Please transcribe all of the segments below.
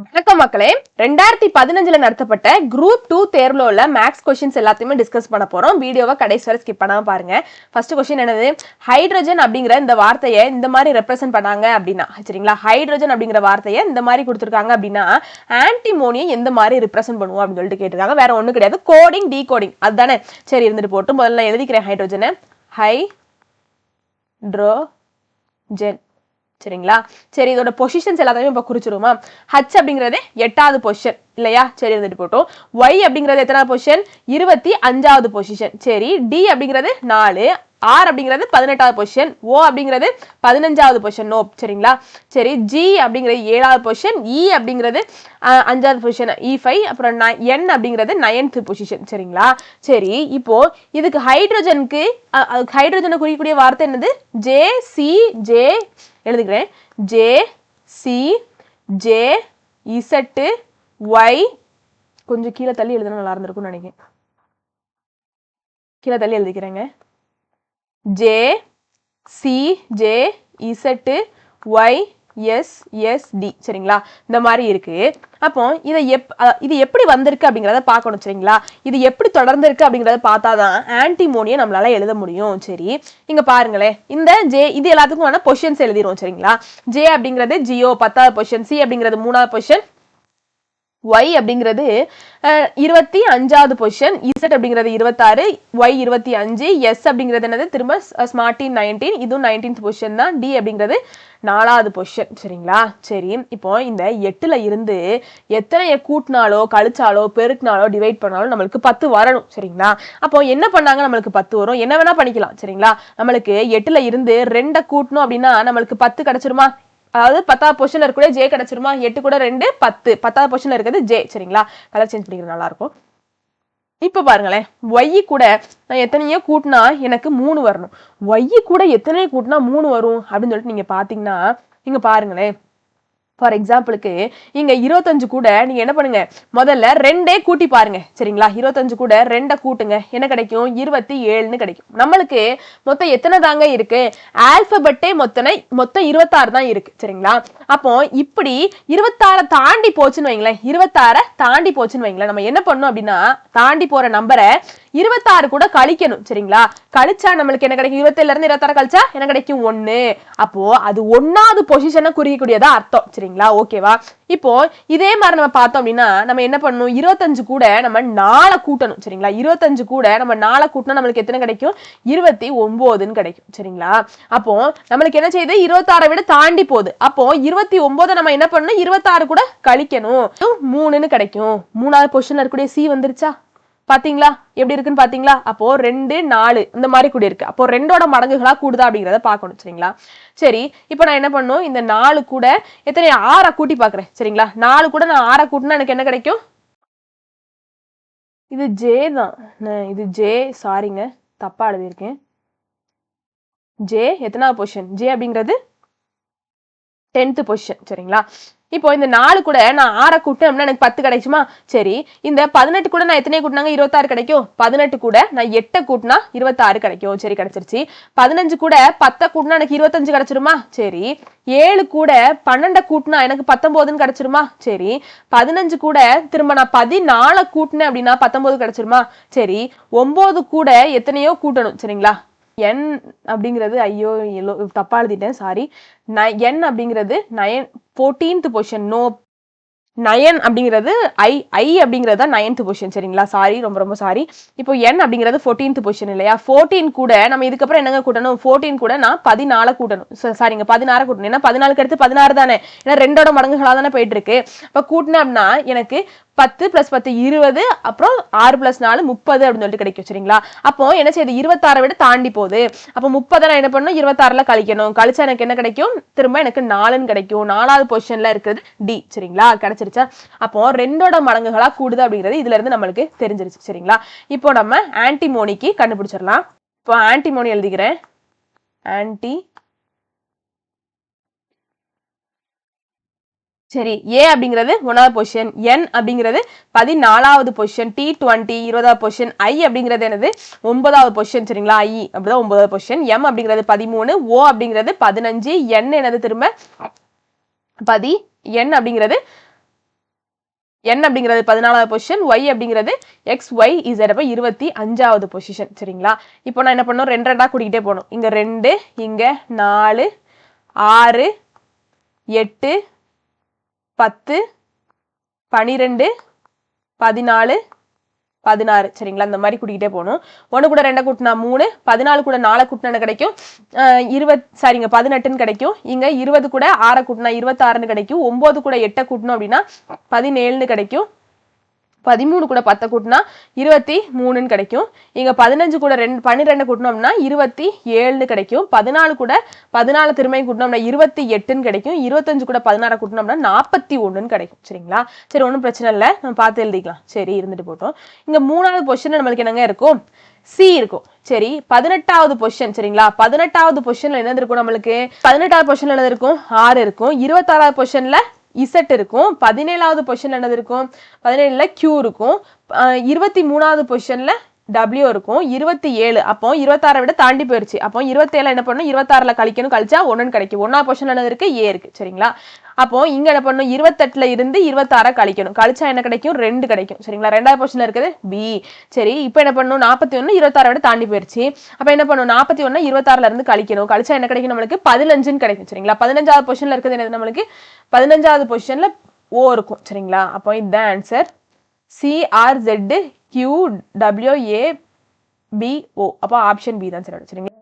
வணக்கம் மக்களே. 2015 நடத்தப்பட்ட குரூப் 2 தேர்வுல உள்ள மேக்ஸ் கொஸ்டின்ஸ் எல்லாத்தையுமே டிஸ்கஸ் பண்ண போறோம். வீடியோவை கடைசி வரை ஸ்கிப் பண்ணாம பாருங்க. ஃபர்ஸ்ட் கொஸ்டின் என்னது? ஹைட்ரஜன் அப்படிங்கிற இந்த வார்த்தையை இந்த மாதிரி ரெப்ரசென்ட் பண்ணாங்க அப்படின்னா, சரிங்களா? ஹைட்ரஜன் அப்படிங்கிற வார்த்தையை இந்த மாதிரி கொடுத்துருக்காங்க அப்படின்னா ஆன்டிமோனியை எந்த மாதிரி ரெப்ரசென்ட் பண்ணுவோம் அப்படின்னு சொல்லிட்டு கேட்டிருக்காங்க. வேற ஒன்றும் கிடையாது, கோடிங் டீகோடிங் அதுதானே. சரி, இருந்துட்டு போட்டு முதல்ல எழுதிக்கிறேன். ஹைட்ரஜனை ஹைட்ரோஜன், சரிங்களா? சரி, இதோட பொசிஷன்ஸ் எல்லாத்தையும் இப்ப குறிச்சிருமா? ஹச் அப்படிங்கிறது 8வது பொசிஷன் இல்லையா? சரி, இருந்துட்டு போட்டோம். ஒய் அப்படிங்கிறது எத்தனாவது பொசிஷன்? 25வது பொசிஷன். சரி, டி அப்படிங்கிறது 4, ஆர் அப்படிங்கிறது 18வது பொசிஷன், ஓ அப்படிங்கிறது 15வது பொசிஷன். நோ, சரிங்களா? சரி, ஜி அப்படிங்கிறது 7வது பொசிஷன், இ அப்படிங்கிறது 5வது பொசிஷன், E5, அப்புறம் என் அப்படிங்கிறது 9th பொசிஷன். சரிங்களா? சரி, இப்போ இதுக்கு ஹைட்ரஜனுக்கு ஹைட்ரஜனை குறிக்கக்கூடிய வார்த்தை என்னது? ஜே சி ஜே எழுதுகிறேன். J C J Z Y, கொஞ்சம் கீழே தள்ளி எழுதுனா நல்லா இருந்திருக்கும்னு நினைக்கிறேன். கீழே தள்ளி எழுதிக்கிறேங்க. J C J Z Y S S T, சரிங்களா? இந்த மாதிரி இருக்கு. அப்போ இது எப்படி வந்திருக்கு அப்படிங்கிறத பார்க்கணும், சரிங்களா? இது எப்படி தொடர்ந்து இருக்கு அப்படிங்கிறத பார்த்தாதான் ஆன்டிமோனியை நம்மளால எழுத முடியும். சரி, இங்க பாருங்களேன். இந்த ஜே இது எல்லாத்துக்கும் வேணா பொசிஷன்ஸ் எழுதிரும், சரிங்களா? ஜே அப்படிங்கிறது ஜியோ 10வது பொசிஷன், சி அப்படிங்கிறது 3வது பொசிஷன், ஒய் அப்படிங்கிறது 25வது பொசிஷன், இசட் அப்படிங்கிறது 26, ஒய் 25, எஸ் அப்படிங்கிறது என்னது? திரும்ப ஸ்மார்ட் 19, இதுவும் 19th பொசிஷன் தான். டி அப்படிங்கிறது 4வது பொசிஷன், சரிங்களா? சரி, இப்போ இந்த 8ல இருந்து எத்தனைய கூட்டினாலோ கழிச்சாலோ பெருக்கினாலோ டிவைட் பண்ணாலும் நம்மளுக்கு 10 வரணும், சரிங்களா? அப்போ என்ன பண்ணாங்க? நம்மளுக்கு 10 வரும். என்ன வேணா பண்ணிக்கலாம், சரிங்களா? நம்மளுக்கு 8ல இருந்து 2 கூட்டணும் அப்படின்னா நம்மளுக்கு 10 கிடைச்சிருமா? அதாவது 10வது பொசிஷன்ல இருக்கக்கூடிய ஜே கிடைச்சிருமா? 8 கூட 2 10, 10வது பொசிஷன்ல இருக்கிறது ஜே, சரிங்களா? கலர் சேஞ்ச் பண்ணிக்கிறது நல்லா இருக்கும். இப்ப பாருங்களேன், ஒய் கூட நான் எத்தனையோ கூட்டினா எனக்கு 3 வரணும். ஒய் கூட எத்தனையோ கூட்டினா 3 வரும் அப்படின்னு சொல்லிட்டு நீங்க பாத்தீங்கன்னா இங்க பாருங்களேன். ஃபார் எக்ஸாம்பிளுக்கு இங்க 25 கூட நீங்க என்ன பண்ணுங்க? முதல்ல 2 கூட்டி பாருங்க, சரிங்களா? 25 கூட 2 கூட்டுங்க, என்ன கிடைக்கும்? 27ன்னு கிடைக்கும். நம்மளுக்கு மொத்தம் எத்தனை தாங்க இருக்கு? ஆல்பபெட்டே மொத்தம் 26 தான் இருக்கு, சரிங்களா? அப்போ இப்படி 26 தாண்டி போச்சுன்னு வைங்களேன், 26 தாண்டி போச்சுன்னு வைங்களேன், நம்ம என்ன பண்ணணும் அப்படின்னா தாண்டி போற நம்பரை 26 கூட கழிக்கணும், சரிங்களா? கழிச்சா நம்மளுக்கு என்ன கிடைக்கும்? 27ல இருந்து 26 கழிச்சா என்ன கிடைக்கும்? 1. அப்போ அது 1வது பொசிஷனை குறிக்கக்கூடியதா அர்த்தம், சரிங்களா? ஓகேவா? இப்போ இதே மாதிரி நம்ம பார்த்தோம் அப்படின்னா நம்ம என்ன பண்ணணும்? 25 கூட நம்ம 4 கூட்டணும், சரிங்களா? 25 கூட நம்ம 4 கூட்டினா நம்மளுக்கு எத்தனை கிடைக்கும்? 29ன்னு கிடைக்கும், சரிங்களா? அப்போ நம்மளுக்கு என்ன செய்யுது? 26 விட தாண்டி போகுது. அப்போ 29 நம்ம என்ன பண்ணணும்? 26 கூட கழிக்கணும், 3ன்னு கிடைக்கும். 3வது பொசிஷன்ல இருக்கக்கூடிய சி வந்துருச்சா? பாத்தீங்களா எப்படி இருக்குன்னு பாத்தீங்களா? அப்போ 2 4 இந்த மாதிரி கூட இருக்கு. அப்போ 2ஓட மடங்குகளா கூடுதா அப்படிங்கறத பார்க்கணும், சரிங்களா? சரி, இப்போ நான் என்ன பண்ணணும்? இந்த 4 கூட எத்தனை 6 கூட்டி பாக்குறேன், சரிங்களா? 4 கூட நான் 6 கூட்டினா எனக்கு என்ன கிடைக்கும்? இது ஜே தான், இது ஜே, சாரிங்க தப்பா எழுதியிருக்கேன். ஜே எத்தனாவது பொசிஷன்? ஜே அப்படிங்கிறது 10th பொசிஷன், சரிங்களா? இப்போ இந்த 4 கூட நான் 6 கூட்டேன் அப்படின்னா எனக்கு 10 கிடைக்குமா? சரி, இந்த 18 கூட நான் எத்தனை கூட்டினாங்க? 26 கிடைக்கும். 18 கூட நான் 8 கூட்டினா 26 கிடைக்கும். சரி, கிடைச்சிருச்சு. 15 கூட 10 கூட்டினா எனக்கு 25 கிடைச்சிருமா? சரி, 7 கூட 12 கூட்டினா எனக்கு 19ன்னு கிடைச்சிருமா? சரி, 15 கூட திரும்ப நான் 14 கூட்டினேன் அப்படின்னா 19 கிடைச்சிருமா? சரி, 9 கூட எத்தனையோ கூட்டணும், சரிங்களா? என் அப்படிங்கிறது ஐயோ தப்பா எழுதிட்டேன், சாரி. என் அப்படிங்கிறது 14th பொசிஷன். நோ, 9 அப்படிங்கிறது ஐ அப்படிங்கிறது தான் 9th பொசிஷன், சரிங்களா? சாரி, ரொம்ப ரொம்ப சாரி. இப்போ n அப்படிங்கிறது 14th பொசிஷன் இல்லையா? 14 கூட நம்ம இதுக்கப்புறம் என்னங்க கூட்டணும்? 14 கூட நான் 14 கூட்டணும், சாரிங்க 16 கூட்டணும். ஏன்னா 14க்கு அடுத்து 16 தானே, ஏன்னா 2ஓட மடங்குகளா தானே போயிட்டு இருக்கு. அப்ப கூட்டினேன் அப்படின்னா எனக்கு 10 + 10 20, அப்புறம் 6 + 4 30 அப்படின்னு சொல்லிட்டு கிடைக்கும், சரிங்களா? அப்போ என்ன செய்யுது? 26 விட தாண்டி போகுது. அப்போ 30 நான் என்ன பண்ணணும்? 26ல கழிக்கணும். கழிச்சா எனக்கு என்ன கிடைக்கும்? திரும்ப எனக்கு 4ன்னு கிடைக்கும். 4வது பொசிஷன்ல இருக்கிறது டி, சரிங்களா? கிடைச்சிருச்சா? அப்போ 2ஓட மடங்குகளா கூடுது அப்படிங்கிறது இதுல இருந்து நம்மளுக்கு தெரிஞ்சிருச்சு, சரிங்களா? இப்போ நம்ம ஆன்டிமோனிக்கு கண்டுபிடிச்சிடலாம். இப்போ ஆன்டிமோனி எழுதிக்கிறேன். ஆன்டி, சரி, ஏ அப்படிங்கிறது 1வது பொசிஷன், என் அப்படிங்கிறது 14வது பொசிஷன், டி 20 20வது பொசிஷன், ஐ அப்படிங்கிறது என்னது? 9வது பொசிஷன், சரிங்களா? ஐ அப்படிதான் 9வது பொசிஷன், எம் அப்படிங்கிறது 13, ஓ அப்படிங்கிறது 15, என் என்னது? திரும்ப என் அப்படிங்கிறது n அப்படிங்கிறது 14வது பொசிஷன், y அப்படிங்கிறது xy z அப்ப 25வது பொசிஷன். சரிங்களா? இப்போ நான் என்ன பண்ணணும், 2 2 கூட்டிக்கிட்டே போகணும். இங்க 2, இங்க 4, 6, 8, 10, 12, 14, 16. சரிங்களா? இந்த மாதிரி கூட்டிக்கிட்டே போகணும். 1 கூட 2 கூட்டினா 3, 14 கூட 4 கூட்டினா கிடைக்கும் 18ன்னு கிடைக்கும். இங்க 20 கூட 6 கூட்டினா 26ன்னு கிடைக்கும். 9 கூட 8 கூட்டணும் அப்படின்னா 17ன்னு கிடைக்கும். 13 கூட 10 கூட்டினா 23ன்னு கிடைக்கும். இங்க 15 கூட 12 கூட்டணும் அப்படின்னா 27ன்னு கிடைக்கும். 14 கூட 14 திரும்பியும் கூட்டணும் 28ன்னு கிடைக்கும். 25 கூட 16 கூட்டணும் அப்படின்னா 41ன்னு கிடைக்கும். சரிங்களா? சரி, ஒன்றும் பிரச்சனை இல்லை, நம்ம பார்த்து எழுதிக்கலாம். சரி, இருந்துட்டு போட்டோம். இங்க 3வது பொசிஷன் நம்மளுக்கு என்னங்க இருக்கும், சி இருக்கும். சரி, 18வது பொசிஷன். சரிங்களா? 18வது பொசிஷன்ல என்னது இருக்கும், நம்மளுக்கு 18வது பொசிஷன்ல என்னது இருக்கும், 6 இருக்கும். 26வது பொசிஷன்ல Z இருக்கும். 17வது பொசிஷன்ல என்னது இருக்கும், 17ல Q இருக்கும். 23வது பொசிஷன்ல W இருக்கும். 27, அப்போ 26 விட தாண்டி போயிருச்சு. அப்போ 27 என்ன பண்ணணும், 26ல கழிக்கணும், கழிச்சா 1 கிடைக்கும். 1வது பொசிஷன்ல என்னது இருக்கு, A இருக்கு. சரிங்களா? அப்போ இங்க என்ன பண்ணணும், 28ல இருந்து 26 கழிக்கணும், கழிச்சா என்ன கிடைக்கும், 2 கிடைக்கும். சரிங்களா? 2வது பொசிஷன்ல இருக்குது B. சரி, இப்போ என்ன பண்ணணும், 41 26 விட தாண்டி போயிருச்சு. அப்ப என்ன பண்ணணும், 41 26ல இருந்து கழிக்கணும், கழிச்சா என்ன கிடைக்கும், நம்மளுக்கு 15ன்னு கிடைக்கும். சரிங்களா? 15வது பொசிஷன்ல இருக்குது என்னது, நம்மளுக்கு 15வது பொசிஷன்ல O இருக்கும். சரிங்களா? அப்போ இதுதான் ஆன்சர். CRZQWABO. அப்போ ஆப்ஷன் பி தான் சரி. சரிங்களா?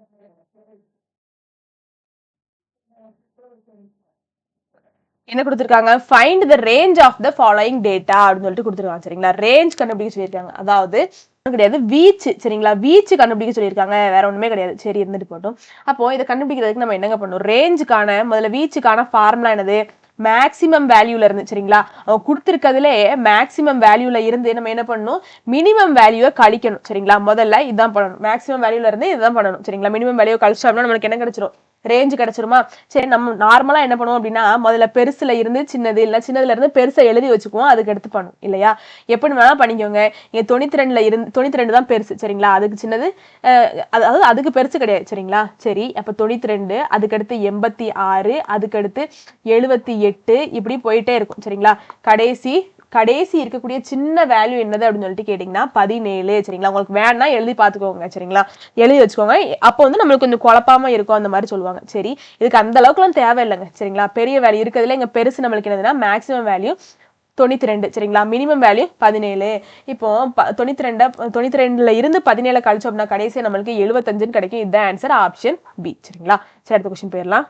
என்ன கொடுத்திருக்காங்க, find the range of the following data அப்படின்னு சொல்லிட்டு கொடுத்துருக்காங்க. சரிங்களா? ரேஞ்ச் கண்டுபிடிக்க சொல்லியிருக்காங்க, அதாவது கிடையாது வீச்சு. சரிங்களா? வீச்சு கண்டுபிடிக்க சொல்லியிருக்காங்க, வேற ஒண்ணுமே கிடையாது. சரி, இருந்துட்டு போட்டோம். அப்போ இதை கண்டுபிடிக்கிறதுக்கு நம்ம என்னங்க பண்ணணும், ரேஞ்சுக்கான முதல்ல வீச்சுக்கான ஃபார்முலா என்னது, மேக்சிமம் வேல்யூல இருந்து. சரிங்களா? அவங்க கொடுத்துருக்கிறதுலே மேக்சிமம் வேல்யூல இருந்து நம்ம என்ன பண்ணணும், மினிமம் வேல்யூவை கழிக்கணும். சரிங்களா? முதல்ல இதுதான் பண்ணணும், மேக்சிமம் வேல்யூல இருந்து இதுதான் பண்ணணும். சரிங்களா? மினிமம் வேல்யூ கழிச்சோம்னா நம்மளுக்கு என்ன கிடைச்சிரும், ரேஞ்ச் கிடைச்சிருமா? சரி, நம்ம நார்மலா என்ன பண்ணுவோம் அப்படின்னா, முதல்ல பெருசுல இருந்து சின்னது, இல்ல சின்னதுல இருந்து பெருசை எழுதி வச்சுக்குவோம், அதுக்கு எடுத்து பண்ணும் இல்லையா? எப்படி வேணா பண்ணிக்கோங்க. இங்க 92ல இருந்து 92 தான் பெருசு. சரிங்களா? அதுக்கு சின்னது, அதாவது அதுக்கு பெருசு கிடையாது. சரிங்களா? சரி, அப்ப 92, அதுக்கு அடுத்து 86, அதுக்கு அடுத்து 78, இப்படி போயிட்டே இருக்கும். சரிங்களா? கடைசி இருக்கக்கூடிய சின்ன வேல்யூ என்னது அப்படின்னு சொல்லிட்டு கேட்டீங்கன்னா 17. சரிங்களா? உங்களுக்கு வேணா எழுதி பார்த்துக்கோங்க. சரிங்களா? எழுதி வச்சுக்கோங்க. அப்போ வந்து நம்மளுக்கு கொஞ்சம் குழப்பாம இருக்கும், அந்த மாதிரி சொல்லுவாங்க. சரி, இதுக்கு அந்த அளவுக்குலாம் தேவையில்லைங்க. சரிங்களா? பெரிய வேல்யூ இருக்கிறதுல இங்க பெருசு நம்மளுக்கு என்னதுன்னா மேக்ஸிமம் வேல்யூ 92. சரிங்களா? Minimum value 17. இப்போ 92ல இருந்து 17 கழிச்சோம் அப்படின்னா கடைசியா நம்மளுக்கு 75ன்னு கிடைக்கும். இதுதான் ஆன்சர், ஆப்ஷன் பி. சரிங்களா? சரி, அடுத்த கொஸ்டின் போயிடலாம்.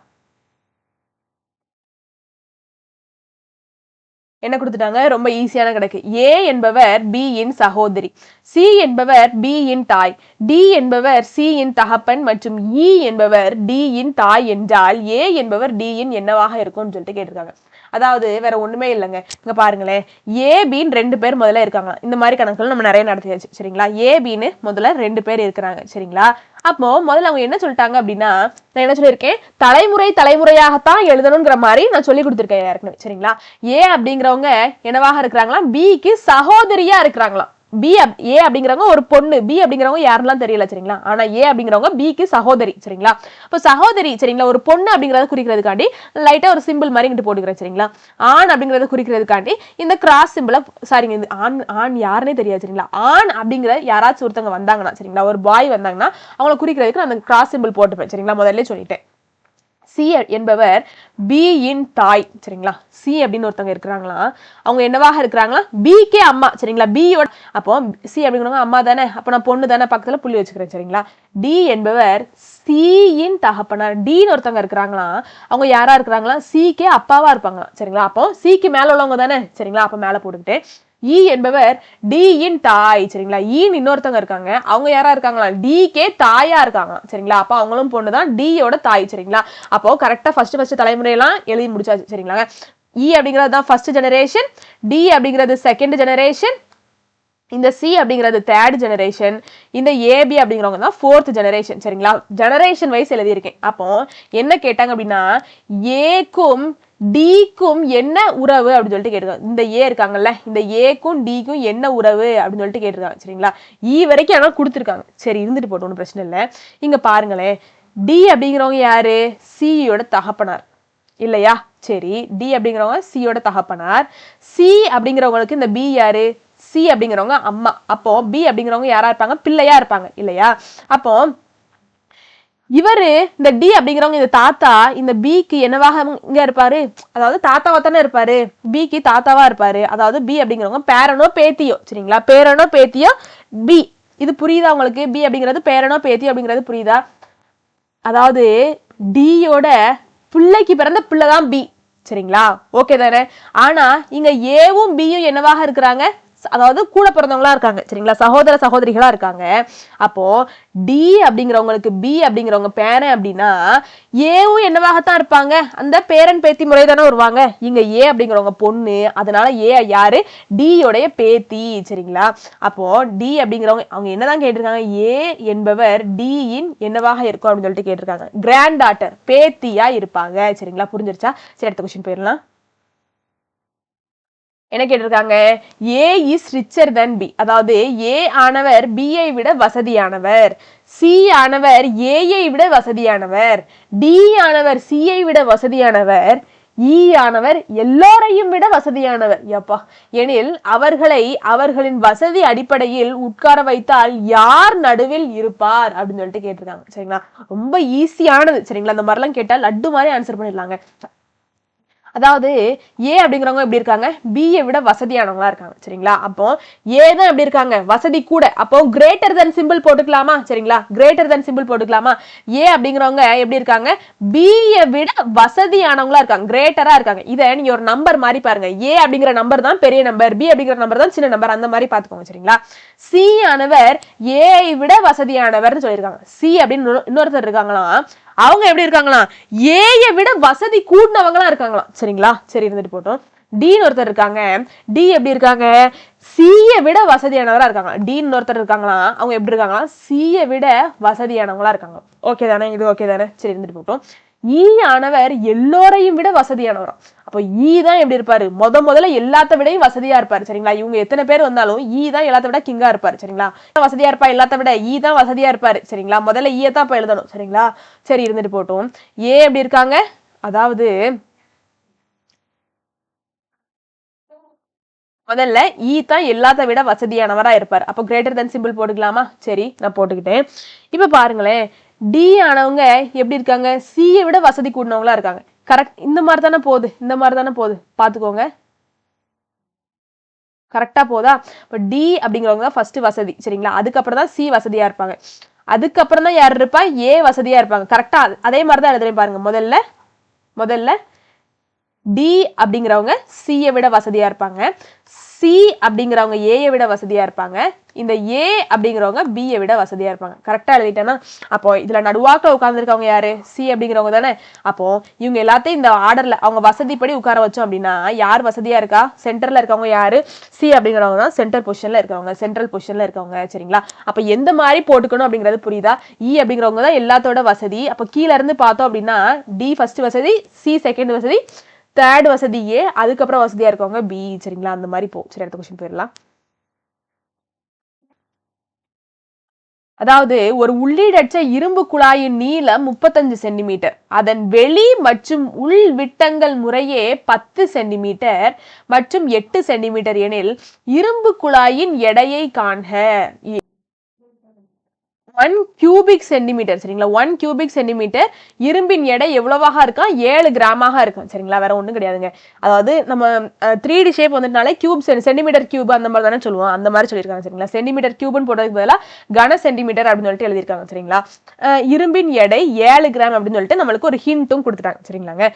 என்ன கொடுத்துட்டாங்க, ரொம்ப ஈஸியான கணக்கு. A என்பவர் B இன் சகோதரி, C என்பவர் B இன் தாய், D என்பவர் C இன் தகப்பன் மற்றும் E என்பவர் D இன் தாய் என்றால் A என்பவர் D இன் என்னவாக இருக்கும்னு சொல்லிட்டு கேட்டிருக்காங்க. அதாவது வேற ஒண்ணுமே இல்லைங்க. இங்க பாருங்களேன், ஏபின்னு 2 பேர் முதல்ல இருக்காங்க. இந்த மாதிரி கணக்குகள் நம்ம நிறைய நடத்தியாச்சு. சரிங்களா? ஏபின்னு முதல்ல 2 பேர் இருக்கிறாங்க. சரிங்களா? அப்போ முதல்ல அவங்க என்ன சொல்லிட்டாங்க அப்படின்னா, நான் என்ன சொல்லியிருக்கேன், தலைமுறையாகத்தான் எழுதணுங்கிற மாதிரி நான் சொல்லி கொடுத்துருக்கேன் ஏற்கனவே. சரிங்களா? ஏ அப்படிங்கிறவங்க என்னவாக இருக்கிறாங்களா, பிக்கு சகோதரியா இருக்கிறாங்களாம். ஏ அப்படிங்கிறவங்க ஒரு பொண்ணு, பி அப்படிங்கிறவங்க யாரெல்லாம் தெரியல. சரிங்களா? ஆனா ஏ அப்படிங்கிறவங்க பிக்கு சகோதரி. சரிங்களா? இப்போ சகோதரி, சரிங்களா, ஒரு பொண்ணு அப்படிங்கறத குறிக்கிறதுக்காண்டி லைட்டா ஒரு சிம்பிள் மாதிரி இங்கிட்டு போட்டுக்கிறேன். சரிங்களா? ஆண் அப்படிங்கறத குறிக்கிறதுக்காண்டி இந்த கிராஸ் சிம்பிள, சாரிங்க, இந்த ஆண் யாருன்னே தெரியாது. சரிங்களா? ஆண் அப்படிங்கிற யாராச்சும் ஒருத்தவங்க வந்தாங்கன்னா, சரிங்களா, ஒரு பாய் வந்தாங்கன்னா அவங்களை குறிக்கிறதுக்கு நான் அந்த கிராஸ் சிம்பிள் போட்டுப்பேன். சரிங்களா? முதல்ல சொல்லிட்டேன். சி என்பவர் பி இன் தாய். சரிங்களா? சி அப்படின்னு ஒருத்தவங்க இருக்கிறாங்களா, அவங்க என்னவாக இருக்கிறாங்களா, பிக்கே அம்மா. சரிங்களா? பியோட, அப்போ சி அப்படிங்கிறவங்க அம்மா தானே, அப்போ நான் பொண்ணு தானே, பக்கத்துல புள்ளி வச்சுக்கிறேன். சரிங்களா? டி என்பவர் சியின் தகப்பனார். டின்னு ஒருத்தவங்க இருக்கிறாங்களா, அவங்க யாரா இருக்கிறாங்களா, சிக்கே அப்பாவா இருப்பாங்களா. சரிங்களா? அப்போ சிக்கு மேல உள்ளவங்க தானே. சரிங்களா? அப்ப மேல போட்டுக்கிட்டு இ என்பவர் டி இன் தாய். சரிங்களா? ஈன்னு இன்னொருத்தவங்க இருக்காங்க, அவங்க யாரா இருக்காங்களா, டிக்கே தாயா இருக்காங்க. சரிங்களா? அப்ப அவங்களும் பொண்ணுதான், டியோட தாய். சரிங்களா? அப்போ கரெக்டா ஃபர்ஸ்ட் தலைமுறையெல்லாம் எழுதி முடிச்சாச்சு. சரிங்களா? இ அப்படிங்கிறது தான் ஃபர்ஸ்ட் ஜெனரேஷன், டி அப்படிங்கிறது செகண்ட் ஜெனரேஷன், இந்த சி அப்படிங்கிறது தேர்ட் ஜெனரேஷன், இந்த ஏபி அப்படிங்கிறவங்க தான் ஃபோர்த் ஜெனரேஷன். சரிங்களா? ஜெனரேஷன் வைஸ் எழுதியிருக்கேன். அப்போ என்ன கேட்டாங்க அப்படின்னா, ஏக்கும் டிக்கும் என்ன உறவு அப்படின்னு சொல்லிட்டு கேட்டிருக்காங்க. இந்த ஏ இருக்காங்கல்ல, இந்த ஏக்கும் டிக்கும் என்ன உறவு அப்படின்னு சொல்லிட்டு கேட்டிருக்காங்க. சரிங்களா? ஈ வரைக்கும் ஆனால் கொடுத்துருக்காங்க. சரி, இருந்துட்டு போட்டோம், ஒன்றும் பிரச்சனை இல்லை. இங்க பாருங்களேன், டி அப்படிங்கிறவங்க யாரு, சியோட தகப்பனார். இல்லையா? சரி, டி அப்படிங்கிறவங்க சியோட தகப்பனார். சி அப்படிங்கிறவங்களுக்கு இந்த பி யாரு? சி அப்படிங்கிறவங்க அம்மா. அப்போ பி அப்படிங்கிறவங்க யாரா இருப்பாங்க? பிள்ளையா இருப்பாங்க இல்லையா? அப்போ இவரு இந்த டி அப்படிங்கிறவங்க இந்த தாத்தா இந்த பிக்கு என்னவாக இங்க இருப்பாரு? அதாவது தாத்தாவா தானே இருப்பாரு, பிக்கு தாத்தாவா இருப்பாரு. அதாவது பி அப்படிங்கிறவங்க பேரனோ பேத்தியோ, சரிங்களா? பேரனோ பேத்தியோ பி. இது புரியுதா உங்களுக்கு? பி அப்படிங்கிறது பேரனோ பேத்தியோ அப்படிங்கிறது புரியுதா? அதாவது டியோட பிள்ளைக்கு பிறந்த பிள்ளைதான் பி, சரிங்களா? ஓகே தானே? ஆனா இங்க ஏவும் பியும் என்னவாக இருக்கிறாங்க? அதாவது கூட பிறந்தவங்களா இருக்காங்க, சரிங்களா? சகோதர சகோதரிகளா இருக்காங்க. அப்போ டி அப்படிங்கிறவங்களுக்கு பி அப்படிங்கிறவங்க பேரன் அப்படின்னா ஏவும் என்னவாகத்தான் இருப்பாங்க? அந்த பேரன் பேத்தி முறை தானே வருவாங்க. இங்க ஏ அப்படிங்கிறவங்க பொண்ணு, அதனால ஏ யாரு? டியோடைய பேத்தி, சரிங்களா? அப்போ டி அப்படிங்கிறவங்க அவங்க என்னதான் கேட்டிருக்காங்க? ஏ என்பவர் டியின் என்னவாக இருக்கும் அப்படின்னு சொல்லிட்டு கேட்டிருக்காங்க. கிராண்ட் டாட்டர், பேத்தியா இருப்பாங்க, சரிங்களா? புரிஞ்சிருச்சா? சரி, அடுத்த கொஸ்டின் போயிடலாம். என்ன கேட்டிருக்காங்க? ஏ இஸ் ரிச்சர் தென் பி. அதாவது ஏ ஆனவர் பியை விட வசதியானவர், சி ஆனவர் ஏயை விட வசதியானவர், டி ஆனவர் சியை விட வசதியானவர், இ ஆனவர் எல்லோரையும் விட வசதியானவர். எப்பா, எனில் அவர்களை அவர்களின் வசதி அடிப்படையில் உட்கார வைத்தால் யார் நடுவில் இருப்பார் அப்படின்னு சொல்லிட்டு கேட்டிருக்காங்க, சரிங்களா? ரொம்ப ஈஸியானது, சரிங்களா? அந்த மாதிரிலாம் கேட்டால் லட்டு மாதிரி ஆன்சர் பண்ணிடலாங்க. அதாவது ஏ அப்படிங்கிறவங்க எப்படி இருக்காங்க? பியை விட வசதியானவங்களா இருக்காங்க, சரிங்களா? அப்போ ஏ தான் எப்படி இருக்காங்க? வசதி கூட. அப்போ கிரேட்டர் தென் சிம்பிள் போட்டுக்கலாமா? சரிங்களா? கிரேட்டர் தென் சிம்பிள் போட்டுக்கலாமா? ஏ அப்படிங்கிறவங்க எப்படி இருக்காங்க? பியை விட வசதியானவங்களா இருக்காங்க, கிரேட்டரா இருக்காங்க. இதை நீங்க ஒரு நம்பர் மாதிரி பாருங்க. ஏ அப்படிங்கிற நம்பர் தான் பெரிய நம்பர், பி அப்படிங்கிற நம்பர் தான் சின்ன நம்பர், அந்த மாதிரி பாத்துக்கோங்க, சரிங்களா? சி ஆனவர் ஏஐ விட வசதியானவர் சொல்லியிருக்காங்க. சி அப்படின்னு இன்னொருத்தர் இருக்காங்களாம், அவங்க எப்படி இருக்காங்களாம்? ஏயை விட வசதி கூடினவங்களா இருக்காங்களாம், சரிங்களா? சரி, இருந்துட்டு போட்டோம். டின்னு ஒருத்தர் இருக்காங்க. டி எப்படி இருக்காங்க? சியை விட வசதியானவரா இருக்காங்க. டின்னு ஒருத்தர் இருக்காங்களாம், அவங்க எப்படி இருக்காங்களா? சியை விட வசதியானவங்களா இருக்காங்க. ஓகே தானே? இது ஓகே தானே? சரி, இருந்துட்டு போட்டோம். ஈ ஆனவர் எல்லோரையும் விட வசதியானவரும். அப்போ ஈ தான் எப்படி இருப்பாரு? முதல்ல எல்லாத்த விடையும் வசதியா இருப்பாரு, சரிங்களா? இவங்க எத்தனை பேர் வந்தாலும் ஈ தான் எல்லாத்த விட கிங்கா இருப்பாரு, சரிங்களா? வசதியா இருப்பா எல்லாத்த விட, ஈ தான் வசதியா இருப்பாரு, சரிங்களா? முதல்ல ஈயை தான் இப்ப எழுதணும், சரிங்களா? சரி, இருந்துட்டு போட்டோம். ஏ எப்படி இருக்காங்க? அதாவது முதல்ல ஈ தான் எல்லாத்த விட வசதியானவரா இருப்பார். அப்போ கிரேட்டர் தென் சிம்பிள் போட்டுக்கலாமா? சரி, நான் போட்டுக்கிட்டேன். இப்ப பாருங்களேன், டி ஆனவங்க எப்படி இருக்காங்க? சியை விட வசதி கூடினவங்களா இருக்காங்க. கரெக்ட். இந்த மாதிரி தானே போகுது, இந்த மாதிரி தானே போகுது, பாத்துக்கோங்க. கரெக்டா போதா? இப்போ டி அப்படிங்கிறவங்க ஃபர்ஸ்ட் வசதி, சரிங்களா? அதுக்கப்புறம் தான் சி வசதியா இருப்பாங்க. அதுக்கப்புறம் தான் யார் இருப்பா? ஏ வசதியா இருப்பாங்க. கரெக்டா அதே மாதிரி தான் எழுதுறேன் பாருங்க. முதல்ல டி அப்படிங்கிறவங்க சியை விட வசதியா இருப்பாங்க, சி அப்படிங்கிறவங்க ஏயை விட வசதியா இருப்பாங்க, இந்த ஏ அப்படிங்கிறவங்க பியை விட வசதியா இருப்பாங்க. கரெக்டா எழுதிட்டேன்னா அப்போ இதுல நடுவாக்க உட்கார்ந்துருக்கவங்க யாரு? சி அப்படிங்கிறவங்க தானே. அப்போ இவங்க எல்லாத்தையும் இந்த ஆர்டர்ல அவங்க வசதிப்படி உட்கார வச்சோம் அப்படின்னா யார் வசதியா இருக்கா? சென்டர்ல இருக்கவங்க யாரு? சி அப்படிங்கிறவங்க தான் சென்டர் பொசிஷன்ல இருக்கவங்க, சென்ட்ரல் பொசிஷன்ல இருக்கவங்க, சரிங்களா? அப்ப எந்த மாதிரி போட்டுக்கணும் அப்படிங்கிறது புரியுதா? இ அப்படிங்கிறவங்க தான் எல்லாத்தோட வசதி. அப்ப கீழ இருந்து பார்த்தோம் அப்படின்னா டி ஃபர்ஸ்ட் வசதி, சி செகண்ட் வசதி, தேர்ட் வசதி ஏ, அதுக்கப்புறம் வசதியா இருக்கவங்க பி, சரிங்களா? அந்த மாதிரி போ. சரி, அடுத்த கொஸ்டின் போயிடலாம். அதாவது ஒரு உள்ளீடற்ற இரும்பு குழாயின் நீளம் 35 சென்டிமீட்டர், அதன் வெளி மற்றும் உள் விட்டங்கள் முறையே 10 சென்டிமீட்டர் மற்றும் 8 சென்டிமீட்டர் எனில் இரும்பு குழாயின் எடையை காண்க. 1 cubic சென்டிமீட்டர், சரிங்களா? 1 cubic சென்டிமீட்டர் இரும்பின் எடை எவ்வளவாக இருக்கா? 7 கிராமாக இருக்கும், சரிங்களா? வேற ஒண்ணும் கிடையாதுங்க. அதாவது நம்ம 3D ஷேப் வந்துட்டனாலே கியூப், சென்டிமீட்டர் கியூப் அந்த மாதிரி தானே சொல்லுவோம், அந்த மாதிரி சொல்லியிருக்காங்க, சரிங்களா? சென்டிமீட்டர் கியூப்னு போடுறதுக்கு பதிலாக கன சென்டிமீட்டர் அப்படின்னு சொல்லிட்டு எழுதியிருக்காங்க, சரிங்களா? இரும்பின் எடை 7 கிராம் அப்படின்னு சொல்லிட்டு நம்மளுக்கு ஒரு ஹிண்ட்டும் கொடுத்துட்டாங்க, சரிங்களாங்க?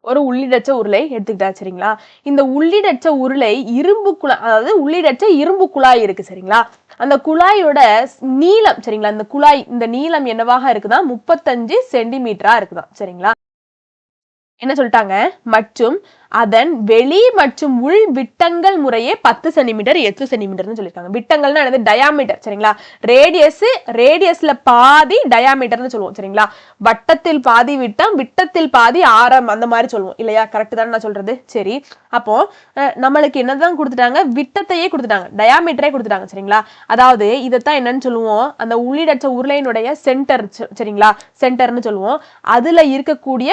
ஒரு உள்ளிடற்ற உருளை எடுத்துக்கிட்டா, சரிங்களா? இந்த உள்ளிடற்ற உருளை இரும்பு குழாய், அதாவது உள்ளிடற்ற இரும்பு குழாய் இருக்கு, சரிங்களா? அந்த குழாயோட நீளம், சரிங்களா? இந்த குழாய் இந்த நீளம் என்னவாக இருக்குதா? 35 சென்டிமீட்டரா இருக்குதா, சரிங்களா? என்ன சொல்லிட்டாங்க? மற்றும் அதன் வெளி மற்றும் உள் விட்டங்கள் முறையே 10 சென்டிமீட்டர் 8 சென்டிமீட்டர்னு சொல்லியிருக்காங்க. விட்டங்கள்னா என்னது? டயாமீட்டர் சரிங்களா. ரேடியஸ்ல பாதி டயாமீட்டர்னு சொல்லுவோம் சரிங்களா. வட்டத்தில் பாதி விட்டம், விட்டத்தில் பாதி ஆரம், அந்த மாதிரி சொல்லுவோம் இல்லையா? கரெக்ட் தானே நான் சொல்றது? சரி, அப்போ நம்மளுக்கு என்னதான் கொடுத்துட்டாங்க? விட்டத்தையே கொடுத்துட்டாங்க, டயாமீட்டரே கொடுத்துட்டாங்க சரிங்களா. அதாவது இதைத்தான் என்னன்னு சொல்லுவோம்? அந்த உள்ளீடற்ற உருளையினுடைய சென்டர் சரிங்களா, சென்டர்னு சொல்லுவோம். அதுல இருக்கக்கூடிய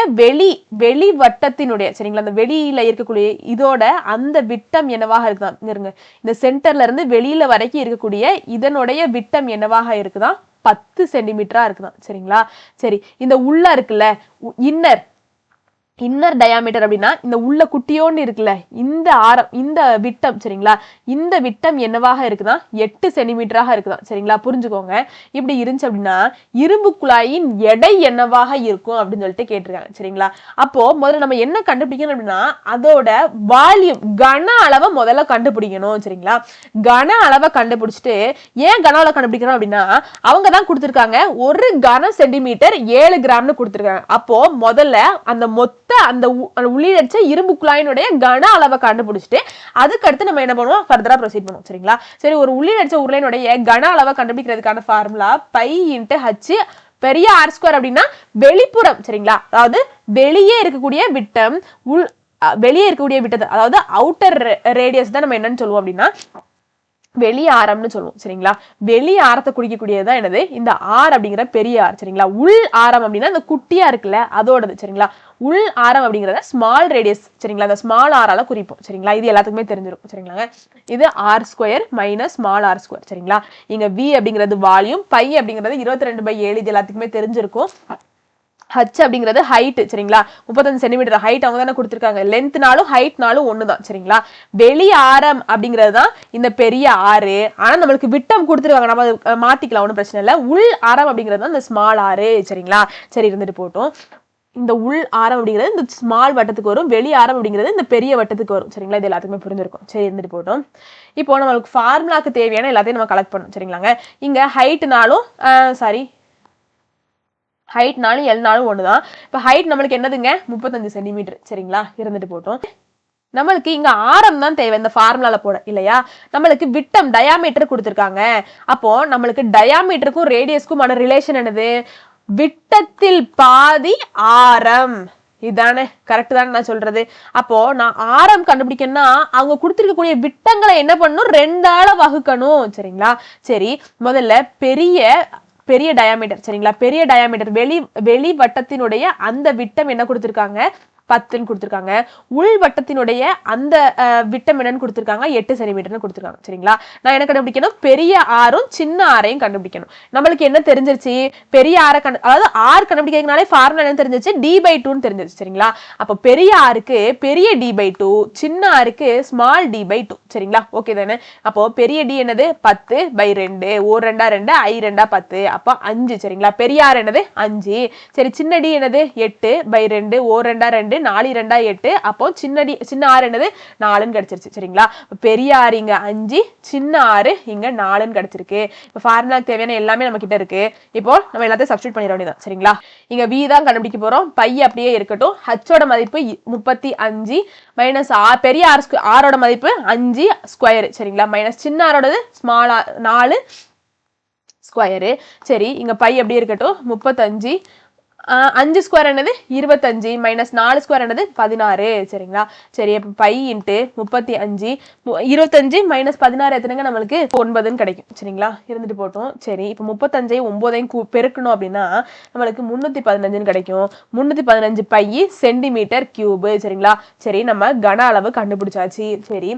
வெளி வட்டத்தினுடைய சரிங்களா, அந்த வெளியில இருக்கக்கூடிய இதோட அந்த விட்டம் என்னவாக இருக்குதான் இருங்க, இந்த சென்டர்ல இருந்து வெளியில வரைக்கும் இருக்கக்கூடிய இதனுடைய விட்டம் என்னவாக இருக்குதான்? 10 சென்டிமீட்டரா இருக்குதான் சரிங்களா. சரி, இந்த உள்ள இருக்குல்ல இன்னர் டயாமீட்டர் அப்படின்னா இந்த உள்ள குட்டியோன்னு இருக்குல்ல, இந்த ஆரம், இந்த விட்டம் சரிங்களா, இந்த விட்டம் என்னவாக இருக்குதான்? 8 சென்டிமீட்டராக இருக்குதான் சரிங்களா. புரிஞ்சுக்கோங்க. இப்படி இருந்துச்சு அப்படின்னா இரும்பு குழாயின் எடை என்னவாக இருக்கும் அப்படின்னு சொல்லிட்டு கேட்டிருக்காங்க சரிங்களா. அப்போ முதல்ல நம்ம என்ன கண்டுபிடிக்கணும் அப்படின்னா அதோட வால்யூம், கன அளவை முதல்ல கண்டுபிடிக்கணும் சரிங்களா. கன அளவை கண்டுபிடிச்சிட்டு, ஏன் கன அளவை கண்டுபிடிக்கணும் அப்படின்னா அவங்க தான் கொடுத்துருக்காங்க 1 கன சென்டிமீட்டர் 7 கிராம்னு கொடுத்துருக்காங்க. அப்போ முதல்ல அந்த மொத்த அந்த உள்ளீடற்ற இரும்பு குழாயினுடைய கன அளவை கண்டுபிடிச்சிட்டு அதுக்கடுத்து நம்ம என்ன பண்ணுவோம்? ஃபர்தரா ப்ரொசீட் பண்ணுவோம் சரிங்களா. சரி, ஒரு உள்ளீடற்ற உருளையினுடைய கன அளவை கண்டுபிடிக்கிறதுக்கான ஃபார்முலா π × h பெரிய r² அப்படின்னா வெளிப்புறம் சரிங்களா. அதாவது வெளியே இருக்கக்கூடிய விட்டம், வெளியே இருக்கக்கூடிய விட்டத்தை, அதாவது அவுட்டர் ரேடியஸ் தான் நம்ம என்னன்னு சொல்லுவோம் அப்படின்னா வெளி ஆரம்னு சொல்லுவோம் சரிங்களா. வெளி ஆரத்தை குறிக்கக்கூடியதுதான் என்னது? இந்த ஆர் அப்படிங்கிற பெரிய ஆர் சரிங்களா. உள் ஆரம் அப்படின்னா இந்த குட்டியா இருக்குல்ல அதோடது சரிங்களா. உள் ஆரம் அப்படிங்கறத ஸ்மால் ரேடியஸ் சரிங்களா, அந்த ஸ்மால் ஆரால குறிப்போம் சரிங்களா. இது எல்லாத்துக்குமே தெரிஞ்சிருக்கும் சரிங்களா. இது r² மைனஸ் ஸ்மால் r² சரிங்களா. இங்க v அப்படிங்கிறது வால்யூம், π அப்படிங்கிறது 22/7, இது எல்லாத்துக்குமே தெரிஞ்சிருக்கும். h அப்படிங்கிறது ஹைட் சரிங்களா. 35 சென்டிமீட்டர் ஹைட் அவங்க தானே கொடுத்துருக்காங்க. லென்த்னாலும் ஹைட்னாலும் ஒண்ணுதான் சரிங்களா. வெளி ஆரம் அப்படிங்கிறது தான் இந்த பெரிய ஆறு. ஆனா நம்மளுக்கு விட்டம் கொடுத்துருக்காங்க, நம்ம மாத்திக்கலாம், ஒன்றும் பிரச்சனை இல்லை. உள் ஆரம் அப்படிங்கிறது தான் இந்த ஸ்மால் ஆறு சரிங்களா. சரி, இருந்துட்டு போட்டோம். இந்த உள் ஆரம் அப்படிங்கிறது இந்த ஸ்மால் வட்டத்துக்கு வரும், வெளி ஆரம் அப்படிங்கிறது இந்த பெரிய வட்டத்துக்கு வரும் சரிங்களா. இது எல்லாத்துக்குமே புரிஞ்சிருக்கும். சரி, இருந்துட்டு போட்டோம். இப்போ நம்மளுக்கு ஃபார்முலாக்கு தேவையான எல்லாத்தையும் நம்ம கலெக்ட் பண்ணணும் சரிங்களாங்க. இங்க ஹைட்னாலும் ஹைட்னாலும் எல்னாலும் ஒண்ணுதான். இப்போ ஹைட் நம்மளுக்கு என்னதுங்க? 35 சென்டிமீட்டர் சரிங்களா. இருந்துட்டு போட்டோம். நம்மளுக்கு இங்க ஆரம் தான் தேவை இந்த ஃபார்முலால போட இல்லையா. நம்மளுக்கு விட்டம் டயாமீட்டர் கொடுத்துருக்காங்க. அப்போ நம்மளுக்கு டயாமீட்டருக்கும் ரேடியஸ்க்குமான ரிலேஷன் என்னது? விட்டத்தில் பாதி ஆரம். இதானே கரெக்ட் தானே நான் சொல்றது. அப்போ நான் ஆரம் கண்டுபிடிக்கணும்னா அவங்க கொடுத்திருக்கக்கூடிய விட்டங்களை என்ன பண்ணணும்? 2ஆல வகுக்கணும் சரிங்களா. சரி, முதல்ல பெரிய டயாமீட்டர் சரிங்களா. பெரிய டயாமீட்டர் வெளி வட்டத்தினுடைய அந்த விட்டம் என்ன கொடுத்திருக்காங்க? 10 கொடுத்திருக்காங்க. உள் வட்டத்தினுடைய அந்த விட்டம் என்னன்னு கொடுத்திருக்காங்க? 8 சென்டிமீட்டர்னு கொடுத்திருக்காங்க சரிங்களா. நான் என்ன கண்டுபிடிக்கணும்? பெரிய ஆரும் சின்ன ஆரையும் கண்டுபிடிக்கணும். நம்மளுக்கு என்ன தெரிஞ்சிருச்சு? பெரிய ஆரை அதாவது ஆர் கண்டுபிடிக்கிறதுனாலே ஃபார்முலா என்ன தெரிஞ்சிருச்சு? d/2 தெரிஞ்சிருச்சு சரிங்களா. அப்போ பெரிய ஆருக்கு பெரிய d/2, சின்ன ஆருக்கு ஸ்மால் d/2 சரிங்களா. ஓகே தானே. அப்போ பெரிய d என்னது? 10/2, 1 2 2, I 2 10, அப்போ 5 சரிங்களா. பெரிய ஆர் என்னது? 5. சரி, சின்ன d என்னது? 8/2, 1 2 2, 4 2 8, அப்போ சின்ன ஆறு என்னது? 4ன்னு கிடைச்சிருச்சு சரிங்களா. பெரிய ஆறு இங்க 5, சின்ன ஆறு இங்க 4ன்னு கிடைச்சிருக்கு. இப்போ ஃபார்முலாக்கு தேவையான எல்லாமே நம்ம கிட்ட இருக்கு. இப்போ நம்ம எல்லாத்தையும் சப்ஸ்டிட்யூட் பண்ணிட வேண்டியதான் சரிங்களா. இங்க v தான் கண்டுபிடிக்க போறோம். π அப்படியே இருக்கட்டும். h ஓட மதிப்பு 35 மைனஸ் பெரிய ஆரோட மதிப்பு 5 ஸ்கொயர் சரிங்களா. மைனஸ் சின்ன ஆரோடது ஸ்மால் 4 ஸ்கொயரு. சரி, இங்க π அப்படியே இருக்கட்டும். 35 5 ஸ்கொயர் என்னது? 25 மைனஸ் 4 ஸ்கொயர் என்னது? 16 சரிங்களா. சரி, அப்போ π × 35, 25 மைனஸ் 16 எத்தனைங்க? நம்மளுக்கு 9ன்னு கிடைக்கும் சரிங்களா. இருந்துட்டு போட்டோம். சரி, இப்போ 35 9 பெருக்கணும் அப்படின்னா நம்மளுக்கு 315ன்னு கிடைக்கும். 315 π சென்டிமீட்டர் கியூபு சரிங்களா. சரி, நம்ம கன அளவு கண்டுபிடிச்சாச்சு. சரி,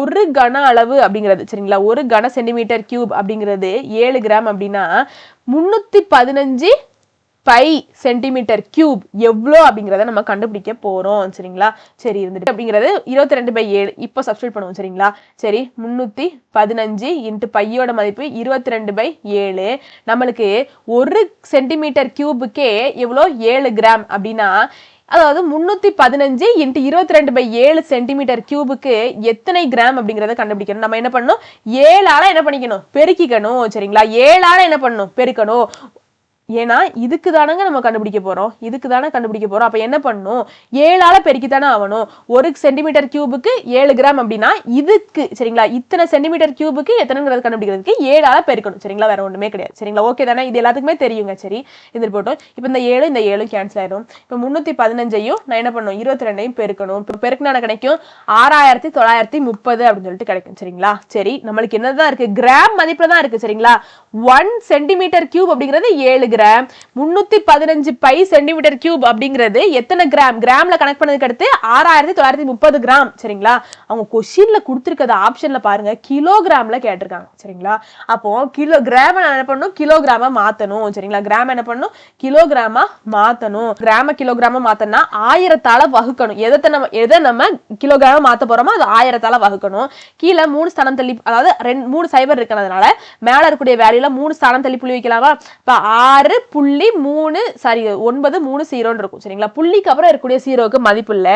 ஒரு கன அளவு அப்படிங்கிறது சரிங்களா, ஒரு கன சென்டிமீட்டர் கியூப் அப்படிங்கிறது 7 கிராம் அப்படின்னா 315 π சென்டிமீட்டர் கியூப் எவ்வளோ அப்படிங்கிறத நம்ம கண்டுபிடிக்க போறோம் சரிங்களா. சரி, இருந்துட்டு அப்படிங்கிறது 22/7. இப்போ சப்ஸ்டிட்யூட் பண்ணுவோம் சரிங்களா. சரி, 315 × πயோட மதிப்பு 22/7. நம்மளுக்கு ஒரு சென்டிமீட்டர் கியூபுக்கே எவ்வளோ? 7 கிராம் அப்படின்னா அதாவது 315 × 22/7 சென்டிமீட்டர் கியூபுக்கு எத்தனை கிராம் அப்படிங்கறத கண்டுபிடிக்கணும். நம்ம என்ன பண்ணணும்? 7ஆல என்ன பண்ணிக்கணும்? பெருக்கிக்கணும் சரிங்களா. 7ஆல என்ன பண்ணணும்? பெருக்கணும். ஏன்னா இதுக்கு தானங்க நம்ம கண்டுபிடிக்க போறோம், இதுக்கு தானே கண்டுபிடிக்க போறோம். அப்ப என்ன பண்ணணும், 7ஆல பெருக்கி தானே ஆகணும். 1 சென்டிமீட்டர் கியூபுக்கு 7 கிராம் அப்படின்னா இதுக்கு சரிங்களா, இத்தனை சென்டிமீட்டர் கியூபுக்கு எத்தனைங்கிறது கண்டுபிடிக்கிறதுக்கு 7ஆல பெருக்கணும் சரிங்களா, வேற ஒண்ணுமே கிடையாது சரிங்களா. ஓகே தானே, இது எல்லாத்துக்குமே தெரியுங்க. சரி இது போட்டோம். இப்போ இந்த 7 கேன்சல் ஆயிடும். இப்போ 315ஐயும் நான் என்ன பண்ணணும், 22ஐயும் பெருக்கணும். இப்போ பெருக்கினா கிடைக்கும் 6930 அப்படின்னு சொல்லிட்டு கிடைக்கும் சரிங்களா. சரி நம்மளுக்கு என்னதான் இருக்கு, கிராம் மதிப்புல தான் இருக்கு சரிங்களா. 1 சென்டிமீட்டர் கியூப் அப்படிங்கிறது 7 கிராம், 315 பை சென்டிமீட்டர் கியூப் அப்படிங்கிறது எத்தனை கிராம், கிராம்ல கனெக்ட் பண்ணதுக்கு அடுத்து 6930 கிராம் சரிங்களா. அவங்க கொஸ்டின்ல கொடுத்திருக்கிறது ஆப்ஷன்ல பாருங்க கிலோகிராம்ல கேட்டிருக்காங்க சரிங்களா. அப்போ கிலோ கிராம் என்ன பண்ணணும், கிலோகிராமா மாத்தணும் சரிங்களா. கிராம் என்ன பண்ணணும், கிலோகிராமா மாத்தணும். கிராம கிலோகிராமா மாத்தனா 1000ஆல வகுக்கணும். எதை நம்ம கிலோகிராமா மாத்த போறோமோ அது 1000ஆல வகுக்கணும். கீழே 3 ஸ்தானம் தள்ளி, அதாவது 3 சைபர் இருக்கிறதுனால மேல இருக்கக்கூடிய வேல்யூல 3 ஸ்தானம் தள்ளி புள்ளி வைக்கலாமா. இப்ப 6.930 இருக்கும் சரிங்களா. புள்ளிக்கு அப்புறம் இருக்கக்கூடிய ஜீரோக்கு மதிப்பு இல்ல.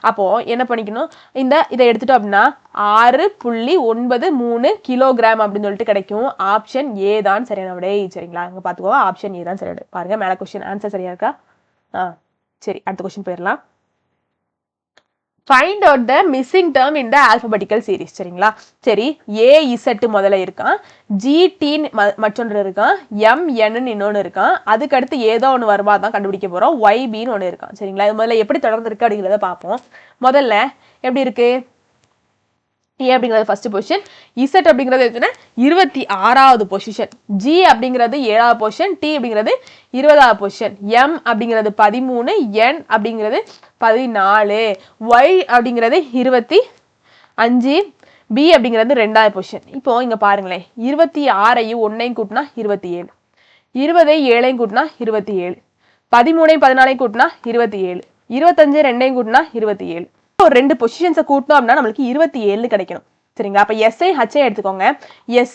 அப்போ என்ன பண்ணிக்கணும், இதை எடுத்துட்டோம் அப்படின்னா 6.93 கிலோகிராம் அப்படின்னு சொல்லிட்டு கிடைக்கும். ஆப்ஷன் ஏ தான் சரியான விடை சரிங்களா. அங்க பாத்துக்கோ, ஆப்ஷன் ஏ தான் சரியான. பாருங்க மேல கொஸ்டின் ஆன்சர் சரியா இருக்கா. சரி அடுத்த கொஸ்டின் போயிடலாம். find out the missing term in the alphabetical series சரிங்களா. சரி AZ முதல்ல இருக்கான், GT மற்றொன்று இருக்கான், MN இன்னொன்று இருக்கான், அதுக்கு அடுத்து ஏதோ ஒன்று வருமா தான் கண்டுபிடிக்க போறோம். YBன்னு ஒன்று இருக்கான் சரிங்களா. இது முதல்ல எப்படி தொடர்ந்து இருக்கு அப்படிங்கிறத பார்ப்போம். முதல்ல எப்படி இருக்கு, A அப்படிங்கிறது ஃபர்ஸ்ட் பொசிஷன், Z அப்படிங்கிறது எத்தனை 26வது பொசிஷன், G அப்படிங்கிறது 7வது பொசிஷன், T அப்படிங்கிறது 20வது பொசிஷன், M அப்படிங்கிறது 13, N அப்படிங்கிறது 14, Y அப்படிங்கிறது 25, B அப்படிங்கிறது 2வது பொசிஷன். இப்போ இங்க பாருங்களேன், 26ஐயும் 1ஐயும் கூட்டினா 27, 20ஐயும் 7ஐயும் கூட்டினா 27, 13ஐயும் 14ஐயும் கூட்டினா 27, 25 2ஐயும் கூட்டினா 27. ஒரு 2 பொசிஷன்ஸை கூட்டணும் அப்படின்னா நம்மளுக்கு 27 கிடைக்கணும் சரிங்களா. அப்ப SI HI எடுத்துக்கோங்க. S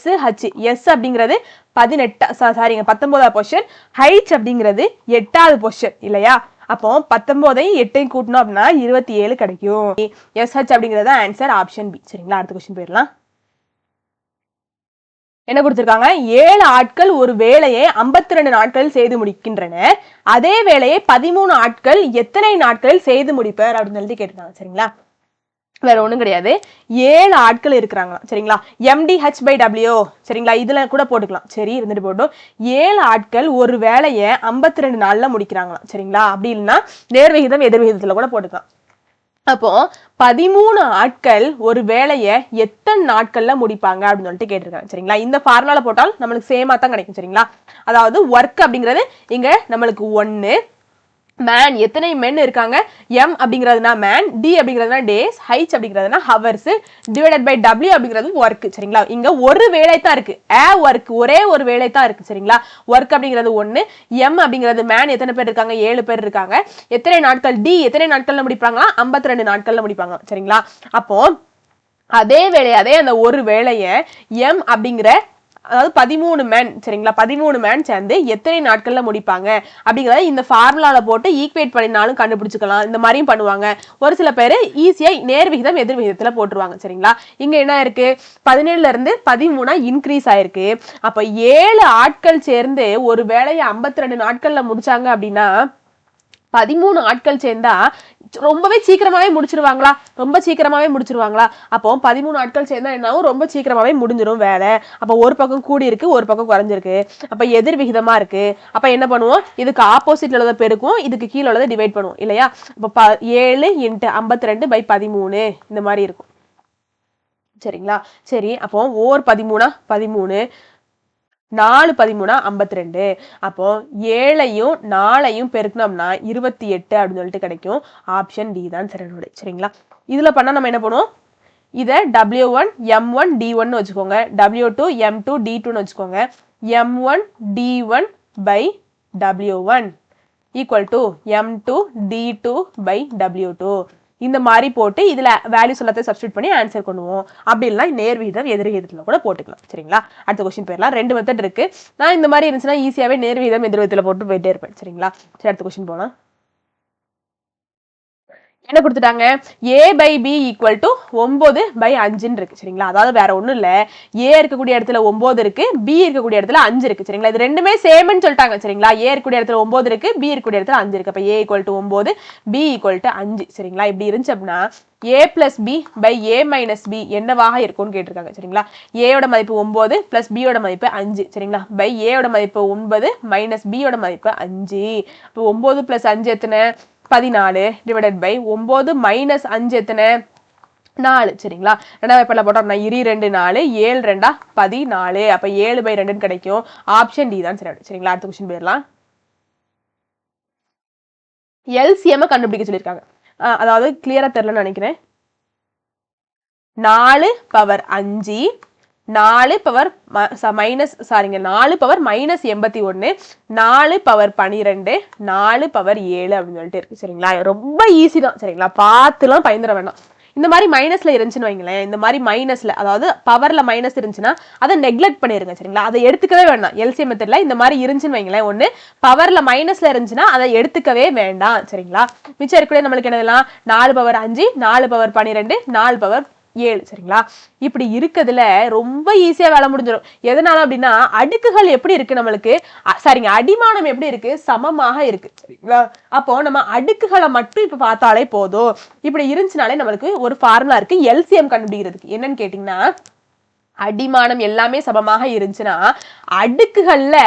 அப்படிங்கிறது 19வது பொசிஷன், H அப்படிங்கிறது 8வது பொசிஷன் இல்லையா. அப்போ 19ஐயும் 8ஐயும் கூட்டணும் அப்படின்னா 27 கிடைக்கும். SH அப்படிங்கிறது ஆன்சர் ஆப்ஷன் பி சரிங்களா. அடுத்த கொஸ்டின் போயிடலாம். என்ன கொடுத்திருக்காங்க, 7 ஆட்கள் ஒரு வேலையை 52 நாட்களில் செய்து முடிக்கின்றனர். அதே வேலையை 13 ஆட்கள் எத்தனை நாட்களில் செய்து முடிப்பர் அப்படின்னு சொல்லி கேட்டிருக்காங்க சரிங்களா. வேற ஒண்ணும் கிடையாது, 7 ஆட்கள் இருக்கிறாங்களா சரிங்களா. MDH/W சரிங்களா, இதுல கூட போட்டுக்கலாம். சரி இருந்துட்டு போட்டோம். 7 ஆட்கள் ஒரு வேலையை 52 நாள்ல முடிக்கிறாங்களா சரிங்களா. அப்படி இல்லைன்னா நேர்விகிதம் எதிர்விகிதத்துல கூட போட்டுக்கலாம். அப்போ 13 ஆட்கள் ஒரு வேலையை எத்தனை நாட்கள்ல முடிப்பாங்க அப்படின்னு சொல்லிட்டு கேட்டிருக்காங்க சரிங்களா. இந்த ஃபார்முலால போட்டால் நம்மளுக்கு சேமா தான் கிடைக்கும் சரிங்களா. அதாவது ஒர்க் அப்படிங்கிறது இங்க நம்மளுக்கு 1, மேன் எத்தனை மென் இருக்காங்க, M அப்படிங்கிறதுனா மேன், D அப்படிங்கிறதுனா டேஸ், H அப்படிங்கிறதுனா ஹவர்ஸ், டிவைடட் பை W அப்படிங்கிறது ஒர்க் சரிங்களா. இங்க ஒரு வேலை தான் இருக்கு, ஒர்க் ஒரே ஒரு வேலை தான் இருக்கு சரிங்களா. ஒர்க் அப்படிங்கிறது 1, M அப்படிங்கிறது மேன் எத்தனை பேர் இருக்காங்க, 7 பேர் இருக்காங்க. எத்தனை நாட்கள், D எத்தனை நாட்கள்ல முடிப்பாங்களா, 52 நாட்கள்ல முடிப்பாங்க சரிங்களா. அப்போ அதே வேலையை, அதே அந்த ஒரு வேலையை M அப்படிங்கிற, அதாவது 13 மேன் சரிங்களா, 13 மேன் சேர்ந்து எத்தனை நாட்கள்ல முடிப்பாங்க அப்படிங்கறத இந்த ஃபார்முலால போட்டு ஈக்குவேட் பண்ணினாலும் கண்டுபிடிச்சுக்கலாம். இந்த மாதிரியும் பண்ணுவாங்க. ஒரு சில பேர் ஈஸியா நேர்விகிதம் எதிர்விகிதத்துல போட்டுருவாங்க சரிங்களா. இங்க என்ன இருக்கு, 17ல இருந்து 13 இன்க்ரீஸ் ஆயிருக்கு. அப்ப 7 ஆட்கள் சேர்ந்து ஒரு வேலையை 52 நாட்கள்ல முடிச்சாங்க அப்படின்னா 13 ஆட்கள் சேர்ந்தா ரொம்பவே சீக்கிரமாவே முடிச்சிருவாங்களா, ரொம்ப சீக்கிரமாவே முடிச்சிருவாங்களா. அப்போ 13 ஆட்கள் சேர்ந்தா என்னாவும் ரொம்ப சீக்கிரமாவே முடிஞ்சிடும் வேலை. அப்ப ஒரு பக்கம் கூடி இருக்கு, ஒரு பக்கம் குறைஞ்சிருக்கு. அப்ப எதிர் விகிதமா இருக்கு. அப்ப என்ன பண்ணுவோம், இதுக்கு ஆப்போசிட்ல உள்ளத பெருக்கும், இதுக்கு கீழே உள்ளதை டிவைட் பண்ணுவோம் இல்லையா. அப்ப 7 × 52/13 இந்த மாதிரி இருக்கும் சரிங்களா. சரி அப்போ ஓர் 13 13, 4 13 52. அப்போ 7ஐயும் 4ஐயும் பெருக்கணும்னா 28 அப்படின்னு சொல்லிட்டு கிடைக்கும். ஆப்ஷன் டி தான் சரியான சரிங்களா. இதுல பண்ணா நம்ம என்ன பண்ணுவோம், இதை W1 M1 D1 வச்சுக்கோங்க, W2 M2 D2 வச்சுக்கோங்க. M1 D1 by W1 equal to M2 D2 by W2. இந்த மாதிரி போட்டு இதுல வேல்யூஸ் எல்லாத்தையும் சப்ஸ்டிட்யூட் பண்ணி ஆன்சர் பண்ணுவோம். அப்படி இல்லைன்னா நேர்விகிதம் எதிர்விகிதத்துல கூட போட்டுக்கலாம் சரிங்களா. அடுத்த கொஸ்டின் போயிடலாம். 2 மெத்தட் இருக்கு. நான் இந்த மாதிரி இருந்துச்சுன்னா ஈஸியாவே நேர்விகிதம் எதிர்விகிதத்துல போட்டு போயிட்டே இருப்பேன் சரிங்களா. சரி அடுத்த கொஸ்டின் போலாம். என்ன கொடுத்துட்டாங்க a by b equal to 9/5 இருக்கு சரிங்களா. அதாவது வேற ஒண்ணும் இல்ல, a இருக்கக்கூடிய இடத்துல 9 இருக்கு, b இருக்கக்கூடிய இடத்துல 5 இருக்கு சரிங்களா. இது ரெண்டுமே சேம்னு சொல்லிட்டாங்க சரிங்களா. a இருக்கக்கூடிய இடத்துல 9 இருக்கு, b இருக்கக்கூடிய இடத்துல 5 இருக்கு. அப்ப a equal to 9, b equal to 5 சரிங்களா. இப்படி இருந்துச்சு அப்படின்னா a plus b by a minus b என்னவாக இருக்கும்னு கேட்டிருக்காங்க சரிங்களா. a யோட மதிப்பு 9 plus b யோட மதிப்பு 5 சரிங்களா. by a யோட மதிப்பு 9 minus b யோட மதிப்பு 5. இப்போ 9 plus 5 எத்தனை 14 divided by 9 minus 5 எத்தனை 4 சரிங்களா. ரெண்டாவது பேப்பர்ல போட்டோம் 2 4 7 2 14. அப்ப 7/2 கிடைக்கும். ஆப்ஷன் டி தான் சரி சரிங்களா. அடுத்த क्वेश्चन போயிடலாம். LCM கண்டுபிடிக்க சொல்லிருக்காங்க. அதாவது கிளியரா தெரியலன்னு நினைக்கிறேன். 4 பவர் 5 4 பவர் மைனஸ் சாரிங்க 4 பவர் மைனஸ் 81 4 பவர் 12 4 பவர் 7 அப்படின்னு சொல்லிட்டு இருக்கு சரிங்களா. ரொம்ப ஈஸி தான் சரிங்களா. பார்த்துலாம் பயந்துட வேண்டாம். இந்த மாதிரி மைனஸ்ல இருந்துச்சுன்னு வைங்களேன், இந்த மாதிரி மைனஸ்ல அதாவது பவர்ல மைனஸ் இருந்துச்சுன்னா அதை நெக்லெக்ட் பண்ணிருங்க சரிங்களா. அதை எடுத்துக்கவே வேண்டாம். எல்சிஎம் மெத்தட்ல இந்த மாதிரி இருந்துச்சுன்னு வைங்களேன், ஒண்ணு பவர்ல மைனஸ்ல இருந்துச்சுன்னா அதை எடுத்துக்கவே வேண்டாம் சரிங்களா. மிச்சம் இருக்கக்கூடிய நம்மளுக்கு என்னதெல்லாம் 4 பவர் 5 4 பவர் 12 4 பவர் 7 சரிங்களா. இப்படி இருக்கிறதுல ரொம்ப ஈஸியா வேலை முடிஞ்சிடும். எதனால அப்படின்னா அடுக்குகள் எப்படி இருக்கு நம்மளுக்கு சரிங்க, அடிமானம் எப்படி இருக்கு சமமாக இருக்கு சரிங்களா. அப்போ நம்ம அடுக்குகளை மட்டும் இப்ப பார்த்தாலே போதும். இப்படி இருந்துச்சுனாலே நம்மளுக்கு ஒரு ஃபார்முலா இருக்கு எல்சிஎம் கண்டுபிடிக்கிறதுக்கு. என்னன்னு கேட்டீங்கன்னா அடிமானம் எல்லாமே சமமாக இருந்துச்சுன்னா அடுக்குகள்ல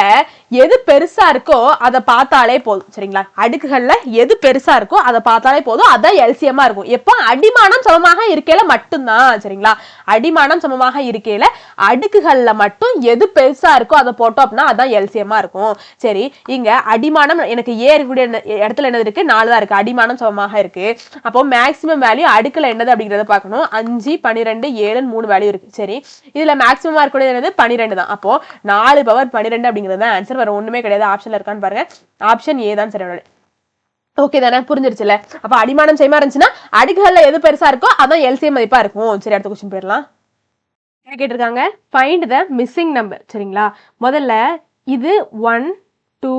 எது பெருசா இருக்கோ அதை பார்த்தாலே போதும் சரிங்களா. அடுக்குகள்ல எது பெருசா இருக்கோ அதை பார்த்தாலே போதும், அதான் எல்சிஎம்மா இருக்கும். எப்போ அடிமானம் சமமாக இருக்கையில மட்டும்தான் சரிங்களா. அடிமானம் சமமாக இருக்கையில அடுக்குகள்ல மட்டும் எது பெருசா இருக்கோ அதை போட்டோம் அப்படின்னா அதான் எல்சிஎம்மா இருக்கும். சரி, இங்க அடிமானம் எனக்கு ஏ இருக்கக்கூடிய இடத்துல என்னது இருக்கு 4 தான் இருக்கு. அடிமானம் சமமாக இருக்கு. அப்போ மேக்சிமம் வேல்யூ அடுக்குல என்னது அப்படிங்கறத பார்க்கணும். 5 12 7 3 வேல்யூ இருக்கு. சரி, இதுல மேக்ஸிமமா இருக்கக்கூடியது என்னது 12 தான். அப்போ 4 பவர் 12 அப்படிங்கிறது தான் ஆன்சர். வேற ஒண்ணுமே கிடையாது. ஆப்ஷன்ல இருக்கான்னு பாருங்க. ஆப்ஷன் ஏ தான் சரி. ஓகே தானே, புரிஞ்சிருச்சுல. அப்ப அடிமானம் சேமா இருந்துச்சுன்னா அடுக்குகள்ல எது பெருசா இருக்கோ அதான் எல்சிஎம் மதிப்பா இருக்கும். சரி, அடுத்த क्वेश्चन போயிடலாம். என்ன கேட்டிருக்காங்க, ஃபைண்ட் த மிஸ்ஸிங் நம்பர் சரிங்களா. முதல்ல இது 1 2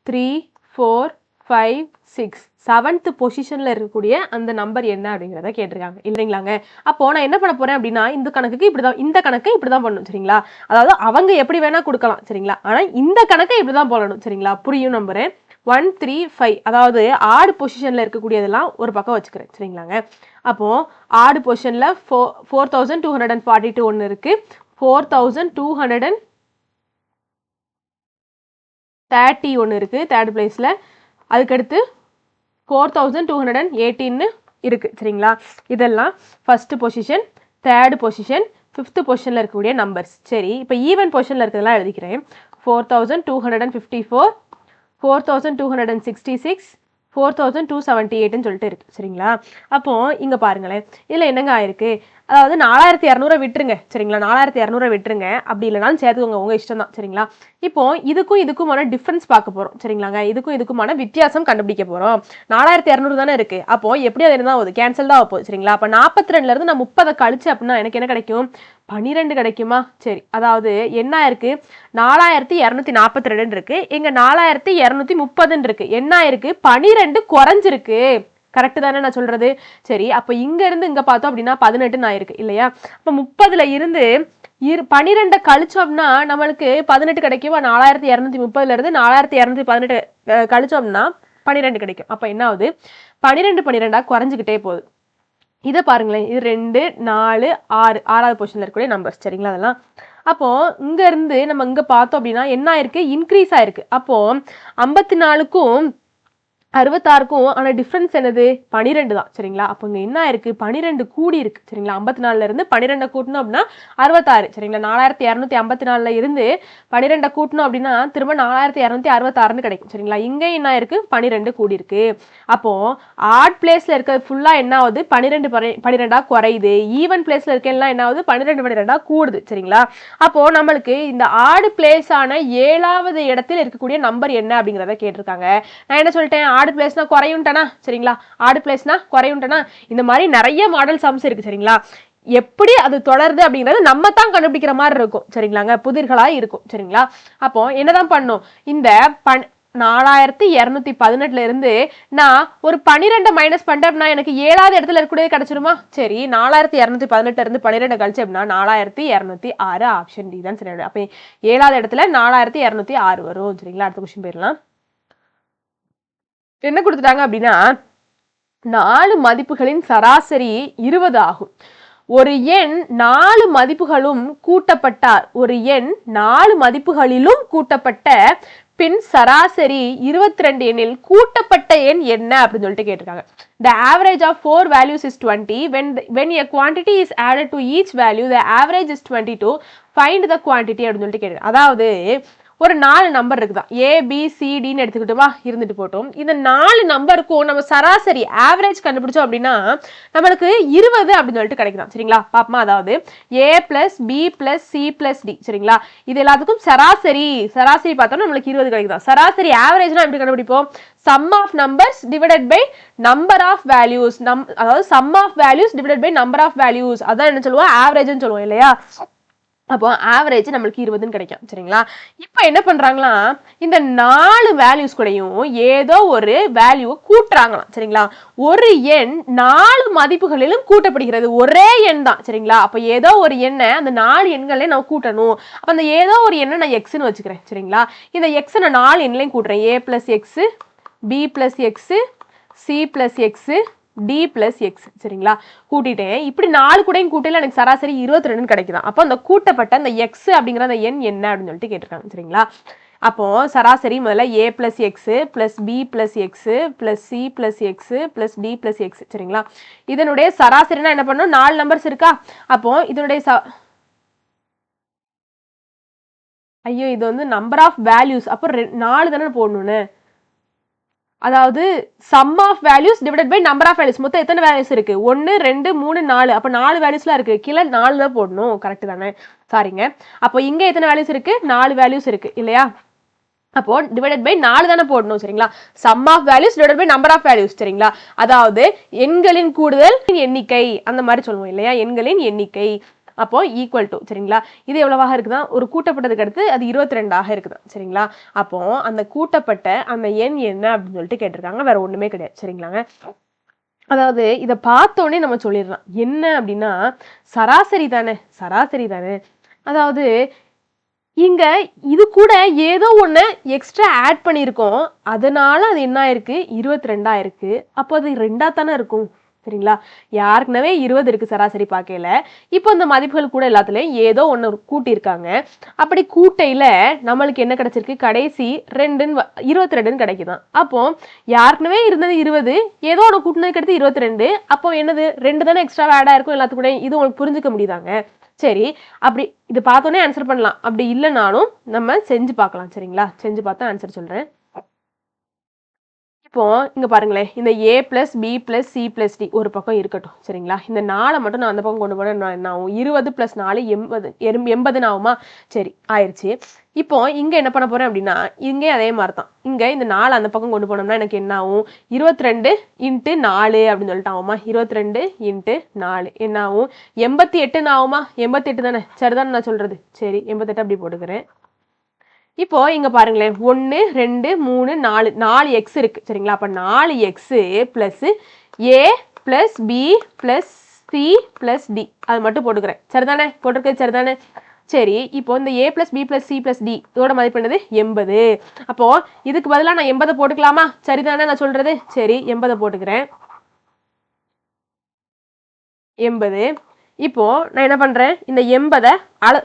3 4 5 6 7th பொசிஷன்ல இருக்கக்கூடிய அந்த நம்பர் என்ன அப்படிங்கிறத கேட்டிருக்காங்க இல்லைங்களாங்க. அப்போ நான் என்ன பண்ண போறேன் அப்படின்னா இந்த கணக்குக்கு இப்படிதான், இந்த கணக்கை இப்படிதான் பண்ணணும் சரிங்களா. அதாவது அவங்க எப்படி வேணா கொடுக்கலாம் சரிங்களா, ஆனா இந்த கணக்கை இப்படிதான் போடணும் சரிங்களா. புரியும் நம்புறேன். 1 3 5 அதாவது ஆட் பொசிஷன்ல இருக்கக்கூடியதெல்லாம் ஒரு பக்கம் வச்சுக்கிறேன் சரிங்களாங்க. அப்போ ஆட் பொசிஷன்ல 4242 ஒன்று இருக்கு, 4230 ஒன்று இருக்கு தேர்ட் பிளேஸ்ல. அதுக்கடுத்து 4218 இருக்கு சரிங்களா. இதெல்லாம் first position, third position, fifth பொசிஷன்ல இருக்கக்கூடிய நம்பர்ஸ். சரி, இப்போ ஈவன் பொசிஷன்ல இருக்கிறதெல்லாம் எழுதிக்கிறேன். 4254 4266 4278 சொல்லிட்டு இருக்கு சரிங்களா. அப்போ இங்க பாருங்களேன், இதுல என்னங்க ஆயிருக்கு, அதாவது 4200 விட்டுருங்க சரிங்களா. 4200 விட்டுருங்க, அப்படி இல்லைனாலும் சேர்த்துக்கோங்க, உங்க இஷ்டம் தான் சரிங்களா. இப்போ இதுக்கும் இதுக்குமான டிஃபரன்ஸ் பார்க்க போறோம் சரிங்களாங்க. இதுக்கும் இதுக்குமான வித்தியாசம் கண்டுபிடிக்க போறோம். 4200 தானே இருக்கு. அப்போ எப்படி அது இருந்தா போகுது, கேன்சல் தான் ஆகும் சரிங்களா. அப்ப 42ல இருந்து நான் 30 கழிச்சு அப்படின்னா எனக்கு என்ன கிடைக்கும், 12 கிடைக்குமா. சரி, அதாவது என்ன இருக்கு 4242 இருக்கு, இங்க 4230 இருக்கு. என்ன இருக்கு 12 குறைஞ்சிருக்கு. கரெக்ட் தானே நான் சொல்றது. சரி, அப்ப இங்க இருந்து இங்க பார்த்தோம் அப்படின்னா 18 ஆயிருக்கு இல்லையா. அப்ப 30ல இருந்து 12 கழிச்சோம்னா நம்மளுக்கு 18 கிடைக்கும். 4230ல இருந்து 4218 கழிச்சோம்னா 12 கிடைக்கும். அப்ப என்ன ஆகுது 12 12ஆ குறைஞ்சுக்கிட்டே போகுது. இதை பாருங்களேன், இது 2 4 6 6வது பொசிஷன்ல இருக்கக்கூடிய நம்பர்ஸ் சரிங்களா. அதெல்லாம் அப்போ இங்க இருந்து நம்ம இங்க பார்த்தோம் அப்படின்னா என்ன ஆயிருக்கு, இன்க்ரீஸ் ஆயிருக்கு. அப்போ 54க்கும் 66க்கும் ஆனா டிஃபரன்ஸ் என்னது 12 தான் சரிங்களா. அப்போ இங்க என்ன இருக்கு 12 கூடி இருக்கு சரிங்களா. 54ல இருந்து 12 கூட்டணும் அப்படின்னா 66 சரிங்களா. 4254ல இருந்து 12 கூட்டணும் அப்படின்னா திரும்ப 4266 கிடைக்கும் சரிங்களா. இங்க என்ன இருக்கு 12 கூடி இருக்கு. அப்போ ஆட் பிளேஸ்ல இருக்கிறது ஃபுல்லா என்ன ஆகுது 12 12ஆ குறையுது. ஈவன் பிளேஸ்ல இருக்க எல்லாம் என்ன ஆகுது 12 12ஆ கூடுது சரிங்களா. அப்போ நம்மளுக்கு இந்த ஆட் பிளேஸ் ஆன 7வது இடத்தில் இருக்கக்கூடிய நம்பர் என்ன அப்படிங்கறத கேட்டிருக்காங்க. நான் என்ன சொல்லிட்டேன், ஆட் பிளேஸ்னா குறையும்ட்டனா சரிங்களா. ஆட் பிளேஸ்னா குறையும்ட்டனா. இந்த மாதிரி நிறைய மாடல் சம்ஸ் இருக்கு சரிங்களா. எப்படி அது தொடருது அப்படிங்கிறது நம்ம தான் கண்டுபிடிக்கிற மாதிரி இருக்கும் சரிங்களாங்க. புதிர்களா இருக்கும் சரிங்களா. அப்போ என்னதான் பண்ணும், இந்த 4218 இருந்து நான் ஒரு 12 மைனஸ் பண்ணிட்டேன்னா எனக்கு 7வது இடத்துல இருக்கக்கூடிய கிடைச்சிருமா? சரி, 4218 இருந்து 12 கழிச்சு அப்படின்னா 4206. ஆப்ஷன் டி தான் சரி. அப்ப 7வது இடத்துல 4206 வரும். சரிங்களா, அடுத்த கொஸ்டின் போயிடலாம். என்ன கொடுத்துட்டாங்க அப்படின்னா 4 மதிப்புகளின் சராசரி 20 ஆகும். ஒரு எண் 4 மதிப்புகளும் கூட்டப்பட்டால், ஒரு எண் 4 மதிப்புகளிலும் கூட்டப்பட்ட பின் சராசரி 22 எண்ணில் கூட்டப்பட்ட எண் என்ன அப்படின்னு சொல்லிட்டு கேட்டிருக்காங்க. The average of 4 values is 20. When a quantity is added to each value, the average is 22. Find the quantity அப்படின்னு சொல்லிட்டு கேட்டிருக்காங்க. அதாவது ஒரு 4 நம்பர் இருக்குதான், ABCDன்னு எடுத்துக்கிட்டோமா, இருந்துட்டு போட்டோம். இந்த 4 நம்பருக்கும் நம்ம சராசரி ஆவரேஜ் கண்டுபிடிச்சோம் அப்படின்னா நம்மளுக்கு 20 அப்படின்னு சொல்லிட்டு கிடைக்கும். சரிங்களா, பாப்போமா. அதாவது A plus B plus C plus D. சரிங்களா, இது எல்லாத்துக்கும் சராசரி பார்த்தோம்னா நம்மளுக்கு 20 கிடைக்கும். சராசரி ஆவரேஜ்னா எப்படி கண்டுபிடிப்போம்? sum of numbers divided by number of values. அதாவது sum of values divided by number of values. அதான் என்ன சொல்லுவோம்? ஆவரேஜ்னு சொல்லுவோம் இல்லையா? அப்போ ஆவரேஜ் நம்மளுக்கு 20 கிடைக்கும். சரிங்களா, இப்போ என்ன பண்றாங்களா, இந்த 4 வேல்யூஸ் கூடயும் ஏதோ ஒரு வேல்யூ கூட்டுறாங்களாம். சரிங்களா, ஒரு எண் 4 மதிப்புகளிலும் கூட்டப்படுகிறது. ஒரே எண் தான். சரிங்களா, அப்ப ஏதோ ஒரு எண்ணை அந்த 4 எண்களை நான் கூட்டணும். அப்ப அந்த ஏதோ ஒரு எண்ணை நான் எக்ஸ்ன்னு வச்சுக்கிறேன். சரிங்களா, இந்த எக்ஸ் நான் 4 எண்ணையும் கூட்டுறேன். A plus X, B plus X, C plus X, D plus X. சரிங்களா, கூட்டிட்டேன். இப்படி 4 கூடையும் கூட்டில எனக்கு சராசரி 22 கிடைக்குதான். அப்போ அந்த கூட்டப்பட்ட அந்த X அப்படிங்கிற அந்த எண் என்ன அப்படின்னு சொல்லிட்டு கேட்டிருக்காங்க. சரிங்களா, அப்போ சராசரி முதல்ல A plus X plus B plus X plus C plus X plus D plus X. சரிங்களா, இதனுடைய சராசரினா என்ன பண்ணும்? 4 நம்பர்ஸ் இருக்கா. அப்போ இதனுடைய ஐயோ, இது வந்து நம்பர் ஆஃப் வேல்யூஸ். அப்போ 4 தானே போடணும்னு. அதாவது sum of values divided by number of values. மொத்தம் எத்தனை வேல்யூஸ் இருக்கு? 1 2 3 4. அப்ப 4 வேல்யூஸ்லாம் இருக்கு. கீழே 4 தான் போடணும். கரெக்ட் தானே? சாரிங்க. அப்போ இங்க எத்தனை வேல்யூஸ் இருக்கு? 4 வேல்யூஸ் இருக்கு இல்லையா? அப்போ டிவைடட் பை 4 தானே போடணும். சரிங்களா, sum of values divided by number of values. சரிங்களா, அதாவது எண்களின் கூடுதல் எண்ணிக்கை அந்த மாதிரி சொல்லுவோம் இல்லையா? எண்களின் எண்ணிக்கை. அப்போ ஈக்குவல் டு. சரிங்களா, இது எவ்வளவாக இருக்குதான்? ஒரு கூட்டப்பட்டதுக்கு அடுத்து அது 22 இருக்குதான். சரிங்களா, அப்போ அந்த கூட்டப்பட்ட அந்த எண் என்ன அப்படின்னு சொல்லிட்டு கேட்டிருக்காங்க. வேற ஒண்ணுமே கிடையாது. சரிங்களாங்க, அதாவது இதை பார்த்தோன்னே நம்ம சொல்லிடலாம் என்ன அப்படின்னா சராசரி தானே. சராசரி தானே, அதாவது இங்க இது கூட ஏதோ ஒண்ணு எக்ஸ்ட்ரா ஆட் பண்ணியிருக்கோம். அதனால அது என்ன ஆயிருக்கு? 22 ஆயிருக்கு. அப்போ அது 2ஆ தானே இருக்கும். சரிங்களா, யாருக்குனவே 20 இருக்கு சராசரி பார்க்கல. இப்போ இந்த மதிப்புகள் கூட எல்லாத்துலயும் ஏதோ ஒண்ணு கூட்டியிருக்காங்க. அப்படி கூட்டையில நம்மளுக்கு என்ன கிடைச்சிருக்கு? கடைசி 22 கிடைக்குதான். அப்போ யாருக்குனவே இருந்தது 20, ஏதோ ஒன்று கூட்டினதுக்கு அடுத்து 22. அப்போ என்னது? 2 தானே எக்ஸ்ட்ரா ஆட் ஆயிருக்கும் எல்லாத்து கூட. இது உங்களுக்கு புரிஞ்சுக்க முடியுதாங்க? சரி, அப்படி இது பார்த்தோன்னே ஆன்சர் பண்ணலாம். அப்படி இல்லைனாலும் நம்ம செஞ்சு பார்க்கலாம். சரிங்களா, செஞ்சு பார்த்தா ஆன்சர் சொல்றேன். இப்போ இங்க பாருங்களேன், இந்த A plus B plus C plus D ஒரு பக்கம் இருக்கட்டும். சரிங்களா, இந்த 4 மட்டும் நான் அந்த பக்கம் கொண்டு போனா என்ன ஆகும்? 20 plus 4 80 ஆகுமா? சரி, ஆயிடுச்சு. இப்போ இங்க என்ன பண்ண போறேன் அப்படின்னா இங்கே அதே மாதிரி தான். இங்க இந்த 4 அந்த பக்கம் கொண்டு போனோம்னா எனக்கு என்ன ஆகும்? 22 × 4 அப்படின்னு சொல்லிட்டு ஆகுமா? 22 × 4 என்ன ஆகும்? 88 ஆகுமா? 88 தானே? சரிதானே நான் சொல்றது? சரி, 88 அப்படி போட்டுக்கிறேன். இப்போ இங்க பாருங்களேன், 1 2 3 4 4 எக்ஸ் இருக்கு. சரிங்களா, அப்ப 4 x plus a plus b plus c plus d அது மட்டும் போட்டுக்கிறேன். சரிதானே? போட்டிருக்கிறது சரிதானே? சரி, இப்போ இந்த a plus b plus c plus d இதோட மதிப்பு என்னது? 80. அப்போ இதுக்கு பதிலாக நான் 80 போட்டுக்கலாமா? சரிதானே நான் சொல்றது? சரி, 80 போட்டுக்கிறேன். 80. இப்போ நான் என்ன பண்றேன்? இந்த 80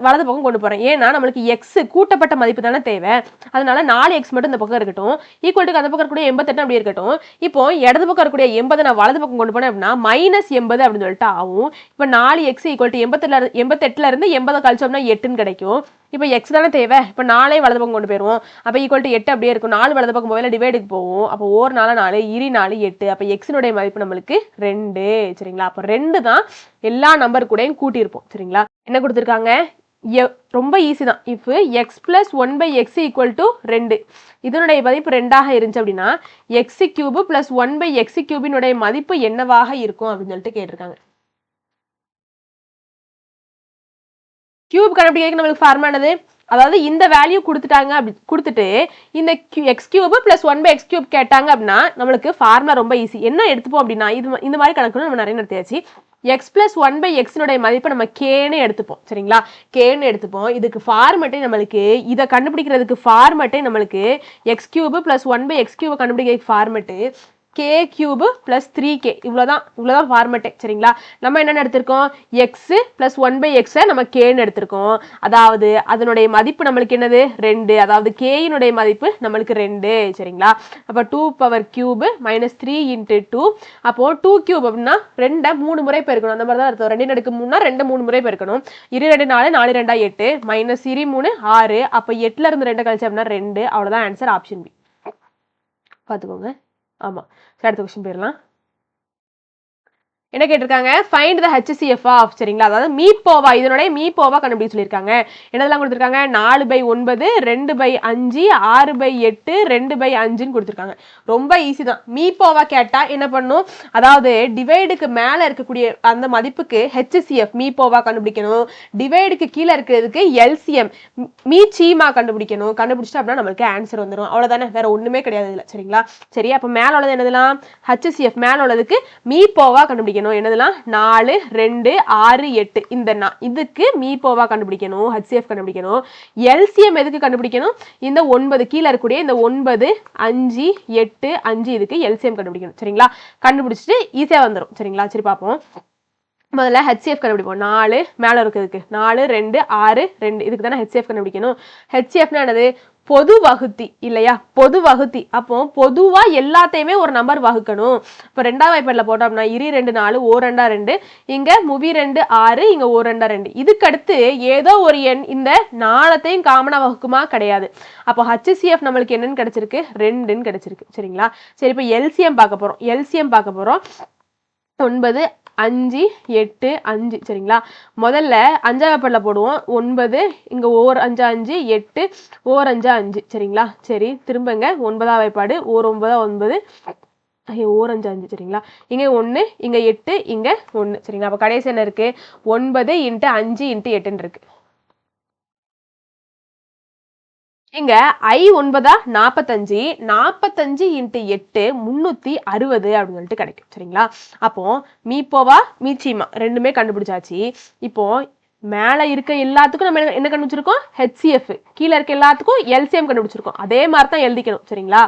வலது பக்கம் கொண்டு போறேன். ஏன்னா நம்மளுக்கு எக்ஸ் கூட்டப்பட்ட மதிப்பு தானே தேவை. அதனால 4x மட்டும் இந்த பக்கம் இருக்கட்டும். ஈக்குவல் டு அந்த பக்கம் இருக்கக்கூடிய 88 அப்படி இருக்கட்டும். இப்போ இடது பக்கம் இருக்கக்கூடிய 80 நான் வலது பக்கம் கொண்டு போனேன் அப்படின்னா -80 அப்படின்னு சொல்லிட்டு ஆகும். இப்போ 4x ஈக்குவல் டு 88ல இருந்து 80 கழிச்சோம்னா 8ன்னு கிடைக்கும். இப்போ எக்ஸ் தானே தேவை. இப்போ 4 வலது பக்கம் கொண்டு போயிடுவோம். அப்போ ஈக்குவல் டு 8 அப்படியே இருக்கும். 4 வலது பக்கம் போகல டிவைடுக்கு போகும். அப்போ 1 4 4 இரு 4 8. அப்போ எக்ஸினுடைய மதிப்பு நம்மளுக்கு 2. சரிங்களா, அப்போ 2 தான் எல்லா நம்பர் கூடயும் கூட்டியிருப்போம். சரிங்களா, என்ன கொடுத்துருக்காங்க? ரொம்ப ஈஸி தான். If X plus 1/x equal to 2 இதனுடைய மதிப்பு 2ஆக இருந்துச்சு அப்படின்னா எக்ஸ் கியூப் பிளஸ் 1/x கியூபினுடைய மதிப்பு என்னவாக இருக்கும் அப்படின்னு சொல்லிட்டு கேட்டிருக்காங்க. கியூப் கண்டுபிடிக்க நம்மளுக்கு ஃபார்முலா என்னது? அதாவது இந்த வேல்யூ கொடுத்துட்டாங்க அப்படி கொடுத்துட்டு இந்த X cube plus 1/x cube கேட்டாங்க அப்படின்னா நம்மளுக்கு ஃபார்முலா ரொம்ப ஈஸி. என்ன எடுத்துப்போம் அப்படின்னா இந்த மாதிரி கணக்கு நம்ம நிறைய நடத்தியாச்சு. எக்ஸ் பிளஸ் 1/x மதிப்பை நம்ம கேன்னு எடுத்துப்போம். சரிங்களா, கேன்னு எடுத்துப்போம். இதுக்கு ஃபார்மட்டே நம்மளுக்கு இதை கண்டுபிடிக்கிறதுக்கு ஃபார்மட்டே நம்மளுக்கு x cube plus 1/x cube கண்டுபிடிக்கிறதுக்கு format k cube plus 3k. இவ்வளோதான் ஃபார்மட்டே. சரிங்களா, நம்ம என்ன எடுத்திருக்கோம், எக்ஸ் பிளஸ் 1/x நம்ம கேன்னு எடுத்திருக்கோம். அதாவது அதனுடைய மதிப்பு நம்மளுக்கு என்னது 2. அதாவது கேயினுடைய மதிப்பு நம்மளுக்கு 2. சரிங்களா, அப்போ 2 பவர் கியூப் மைனஸ் 3 இன்ட்டு 2. அப்போ 2 கியூப் அப்படின்னா 2 3 முறை பெருக்கணும். அந்த மாதிரி தான் அர்த்தம். 2 அடுக்கு 3னா 2 3 முறை பெருக்கணும். 2 2 4 4 2 8 மைனஸ் 3 6. அப்போ 8ல இருந்து 2 கழிச்சு அப்படின்னா 2. அவ்வளோதான் ஆன்சர், ஆப்ஷன் பி. பார்த்துக்கோங்க. ஆமா, அடுத்த क्वेश्चन போயிடலாம். என்ன கேட்டிருக்காங்க, ஃபைண்ட் த HCF ஆஃப். சரிங்களா, அதாவது மீப்போவா, இதனுடைய மீப்போவா கண்டுபிடிச்சு சொல்லியிருக்காங்க. என்னதெல்லாம் கொடுத்துருக்காங்க, 4/9 2/5 6/8 2/5 கொடுத்துருக்காங்க. ரொம்ப ஈஸி தான். மீப்போவா கேட்டா என்ன பண்ணும், அதாவது டிவைடுக்கு மேல இருக்கக்கூடிய அந்த மதிப்புக்கு HCF மீப்போவா கண்டுபிடிக்கணும். டிவைடுக்கு கீழே இருக்கிறதுக்கு LCM மீச்சீமா கண்டுபிடிக்கணும். கண்டுபிடிச்சிட்டா அப்படின்னா நம்மளுக்கு ஆன்சர் வந்துடும். அவ்வளவுதானே, வேற ஒண்ணுமே கிடையாது இல்லை. சரிங்களா, சரி, அப்ப மேல உள்ளது என்னதெல்லாம், HCF மேல உள்ளதுக்கு மீப்போவா கண்டுபிடிக்கணும். என்னதெல்லாம் 4 2 6 8. இந்த இதுக்கு மீப்போவா கண்டுபிடிக்கணும், HCF கண்டுபிடிக்கணும். LCM எதுக்கு கண்டுபிடிக்கணும், இந்த 9 கீழே இருக்கக்கூடிய இந்த 9 5 8 5 இதுக்கு LCM கண்டுபிடிக்கணும். சரிங்களா, கண்டுபிடிச்சிட்டு ஈஸியா வந்துடும். சரிங்களா, சரி பார்ப்போம். முதல்ல HCF கண்டுபிடிப்போம். 4 மேல இருக்கிறதுக்கு 4 2 6 2 இதுக்கு தானே HCF கண்டுபிடிக்கணும். HCFனா என்னது, பொது வகுத்தி இல்லையா, பொது வகுத்தி. அப்போ பொதுவா எல்லாத்தையுமே ஒரு நம்பர் வகுக்கணும். இப்போ 2ஆம் வாய்ப்பாடுல போட்டோம் அப்படின்னா 2 2 4 ஓ 2 2, இங்க முவி 2 6, இங்க ஓ 2 2. இதுக்கு அடுத்து ஏதோ ஒரு எண் இந்த 4த்தையும் காமனா வகுக்குமா, கிடையாது. அப்போ HCF நம்மளுக்கு என்னன்னு கிடைச்சிருக்கு, 2ன்னு கிடைச்சிருக்கு. சரிங்களா, சரி, இப்போ LCM பார்க்க போறோம். LCM பார்க்க போறோம். 9 5 8 5. சரிங்களா, முதல்ல 5ஆம் வாய்ப்பாடுல போடுவோம். 9 இங்க ஓர் 5 5 8 ஓர் 5 5. சரிங்களா, சரி, திரும்பங்க 9ஆம் வாய்ப்பாடு ஓர் 9 9 ஓர் 5 5. சரிங்களா, இங்க 1 இங்க 8 இங்க 1. சரிங்களா, அப்ப கடைசி என்ன இருக்கு, 9 × 5 × 8 இருக்கு. இங்க I9 45 45 × 8 360 அப்படின்னு சொல்லிட்டு கிடைக்கும். சரிங்களா, அப்போ மீப்போவா மீச்சீமா ரெண்டுமே கண்டுபிடிச்சாச்சு. இப்போ மேல இருக்க எல்லாத்துக்கும் நம்ம என்ன கண்டுபிடிச்சிருக்கோம், HCF. கீழே இருக்க எல்லாத்துக்கும் LCM கண்டுபிடிச்சிருக்கோம். அதே மாதிரி தான் எழுதிக்கணும். சரிங்களா,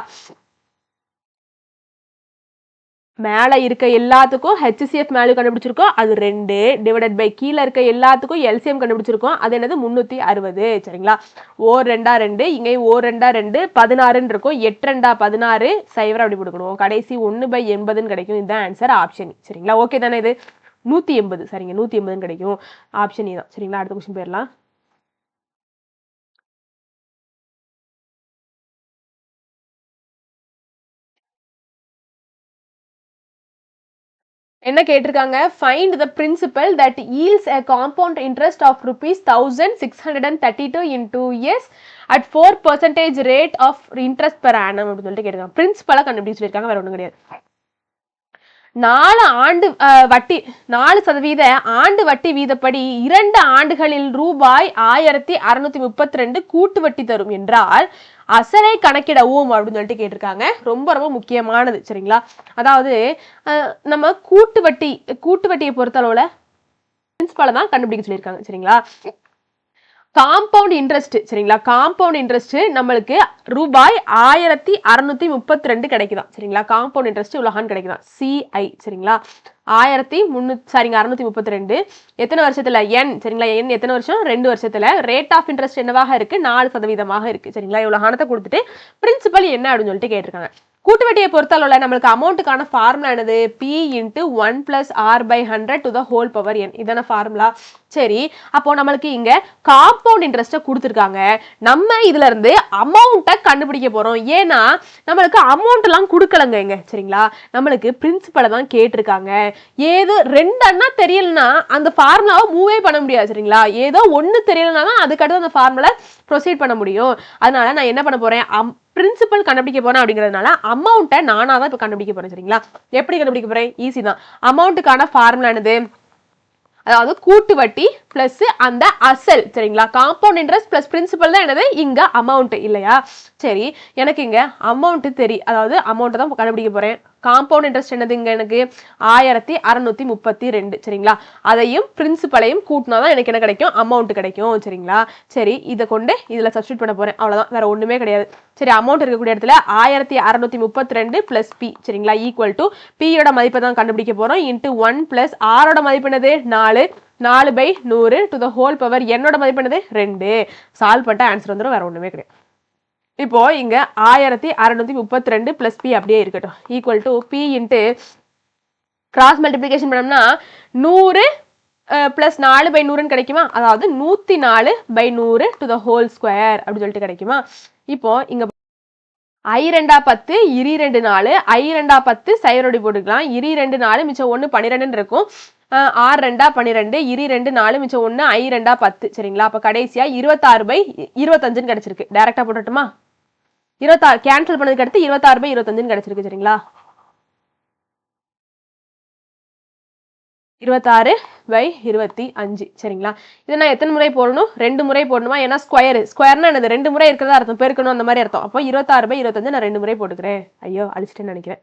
மேல இருக்க எல்லாத்துக்கும் HCF வேல்யூ கண்டுபிடிச்சிருக்கோம், அது 2 டிவைடட் பை கீழே இருக்க எல்லாத்துக்கும் LCM கண்டுபிடிச்சிருக்கோம், அது என்னது 360. சரிங்களா, ஓர் 2 2 இங்கே ஓர் 2 2 16 இருக்கும். 8 2 16 0 அப்படி கொடுக்கணும். கடைசி 1/80 கிடைக்கும். இதுதான் ஆன்சர், ஆப்ஷன். சரிங்களா, ஓகே தானே, இது 180. சரிங்க, 180 கிடைக்கும். ஆப்ஷன் தான். சரிங்களா, அடுத்த क्वेश्चन போயிடலாம். என்ன கேட்டிருக்காங்க, find the principal that yields a compound interest of ₹1632 in 2 years at 4% rate of interest per annum அப்படின்னு சொல்லிட்டு கேட்டிருக்காங்க. பிரின்சிபலா கண்டுபிடிச்சு சொல்லியிருக்காங்க, வேற ஒன்றும் கிடையாது. 4 ஆண்டு வட்டி 4% ஆண்டு வட்டி வீதப்படி 2 ஆண்டுகளில் ரூபாய் 1632 கூட்டு வட்டி தரும் என்றால் அசலை கணக்கிடவும் அப்படின்னு சொல்லிட்டு கேட்டிருக்காங்க. ரொம்ப ரொம்ப முக்கியமானது. சரிங்களா, அதாவது நம்ம கூட்டு வட்டியை பொறுத்தளவுல பிரின்சிபலை தான் கண்டுபிடிக்க சொல்லியிருக்காங்க. சரிங்களா, காம்பவுண்ட் இன்ட்ரெஸ்ட். சரிங்களா, காம்பவுண்ட் இன்ட்ரெஸ்ட் நம்மளுக்கு ரூபாய் 1632 கிடைக்குதான். சரிங்களா, காம்பவுண்ட் இன்ட்ரெஸ்ட் இவ்வளோன்னு கிடைக்குதான், CI. சரிங்களா, 632 எத்தனை வருஷத்துல n. சரிங்களா, n எத்தனை வருஷம், 2 வருஷத்துல. ரேட் ஆஃப் இன்ட்ரெஸ்ட் என்னவாக இருக்கு, 4% இருக்கு. சரிங்களா, இவ்வளவு ஹானத்தை கொடுத்துட்டு பிரின்சிபல் என்ன அப்படின்னு சொல்லிட்டு கேட்டிருக்காங்க. கூட்டு வட்டியை பொறுத்தளவுல நம்மளுக்கு அமௌண்ட்டுக்கான ஃபார்முலா என்னது, P × 1 + R/100 to the whole power n. இதான ஃபார்முலா. சரி, அப்போ நம்மளுக்கு இங்க காம்பவுண்ட் இன்ட்ரெஸ்ட்டை கொடுத்துருக்காங்க. நம்ம இதுல இருந்து அமௌண்ட்டை கண்டுபிடிக்க போறோம். ஏன்னா நம்மளுக்கு அமௌண்ட் எல்லாம் கொடுக்கலங்க இங்க. சரிங்களா, நம்மளுக்கு பிரின்சிபலை தான் கேட்டிருக்காங்க. ஏதோ 2 அண்ணா தெரியலன்னா அந்த ஃபார்முலாவை மூவே பண்ண முடியாது. சரிங்களா, ஏதோ ஒன்று தெரியலனா தான் அதுக்கடுத்து அந்த ஃபார்முலா ப்ரொசீட் பண்ண முடியும். அதனால நான் என்ன பண்ண போறேன், பிரின்சிபல் கண்டுபிடிக்க போறேன் அப்படிங்கிறதுனால அமௌண்ட்டை நானா தான் இப்போ கண்டுபிடிக்க போறேன். சரிங்களா, எப்படி கண்டுபிடிக்க போறேன், ஈஸி தான். அமௌண்ட்டுக்கான ஃபார்முலா என்னது, அதாவது கூட்டு வட்டி பிளஸ் அந்த அசல் சரிங்களா. காம்பவுண்ட் இன்ட்ரெஸ்ட் பிளஸ் பிரின்சிபல் தான் என்னது இங்க அமௌண்ட் இல்லையா. சரி, எனக்கு இங்க அமௌண்ட் தெரியும், அதாவது அமௌண்ட் தான் கண்டுபிடிக்க போறேன். காம்பவுண்ட் இன்ட்ரெஸ்ட் என்னது இங்க எனக்கு 1632 சரிங்களா. அதையும் பிரின்சிபலையும் கூட்டினாதான் எனக்கு என்ன கிடைக்கும், அமௌண்ட் கிடைக்கும் சரிங்களா. சரி, இதை கொண்டு இதுல சப்ஸ்டியூட் பண்ண போறேன், அவ்வளவுதான், வேற ஒண்ணுமே கிடையாது. சரி, அமௌண்ட் இருக்கக்கூடிய இடத்துல 1632 பிளஸ் பி சரிங்களா ஈக்குவல் டு பியோட மதிப்பை தான் கண்டுபிடிக்க போறோம் இன்ட்டு 1 பிளஸ் ஆரோட மதிப்பு என்னது 4 4/100 டு த ஹோல் பவர் என்னோட மதிப்பு என்னது 2. சால்வ் பண்ணிட்டு ஆன்சர் வந்துடும், வேற ஒண்ணுமே கிடையாது. இப்போ இங்க 1632 பிளஸ் பி அப்படியே இருக்கட்டும் equal to B into cross multiplication பண்ணோம்னா 100 பிளஸ் 4/100 கிடைக்குமா, அதாவது 104/100 டு த ஹோல் ஸ்கொயர் அப்படின்னு சொல்லிட்டு கிடைக்குமா. இப்போ இங்க I2 10 2 4 I2 10 சைரோடி போட்டுக்கலாம். 2 4 மிச்சம் 1 12 இருக்கும். 6 2 12 2 4 மிச்சம் 1 I2 10 சரிங்களா. அப்ப கடைசியா 26/25 கிடைச்சிருக்கு. டைரக்டா போட்டுட்டுமா, 26 கேன்சல் பண்ணதுக்கு அடுத்து 26/25 கிடைச்சிருக்கு சரிங்களா. 26/25 சரிங்களா. இதை நான் எத்தனை முறை போடணும், 2 முறை போடணுமா, ஏன்னா ஸ்கொயர்னா என்னது 2 முறை இருக்கிறதா அர்த்தம், பெருக்கணும் அந்த மாதிரி அர்த்தம். அப்போ 26/25 நான் 2 முறை போட்டுக்கிறேன். ஐயோ அழிச்சிட்டேன்னு நினைக்கிறேன்.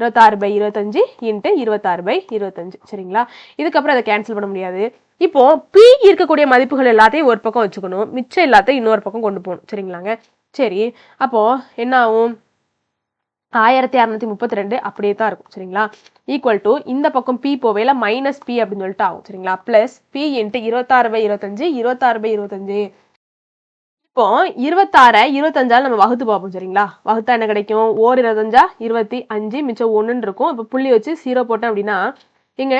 26/25 இன்ட்டு 26/25 சரிங்களா. இதுக்கப்புறம் அதை கேன்சல் பண்ண முடியாது. இப்போ பி இருக்கக்கூடிய மதிப்புகள் எல்லாத்தையும் ஒரு பக்கம் வச்சுக்கணும், மிச்சம் எல்லாத்தையும் இன்னொரு பக்கம் கொண்டு போகணும் சரிங்களாங்க. சரி, அப்போ என்ன ஆகும், 1632 அப்படியே தான் இருக்கும் சரிங்களா. ஈக்குவல் டு இந்த பக்கம் பி போவேல மைனஸ் பி அப்படின்னு சொல்லிட்டு ஆகும் சரிங்களா. Plus B into 26/25 26/25. இப்போ 26 25 நம்ம வகுத்து பார்ப்போம் சரிங்களா. வகுத்தா என்ன கிடைக்கும், 25 25 மிச்சம் 1 இருக்கும். இப்போ புள்ளி வச்சு 0 போட்டேன் அப்படின்னா இங்க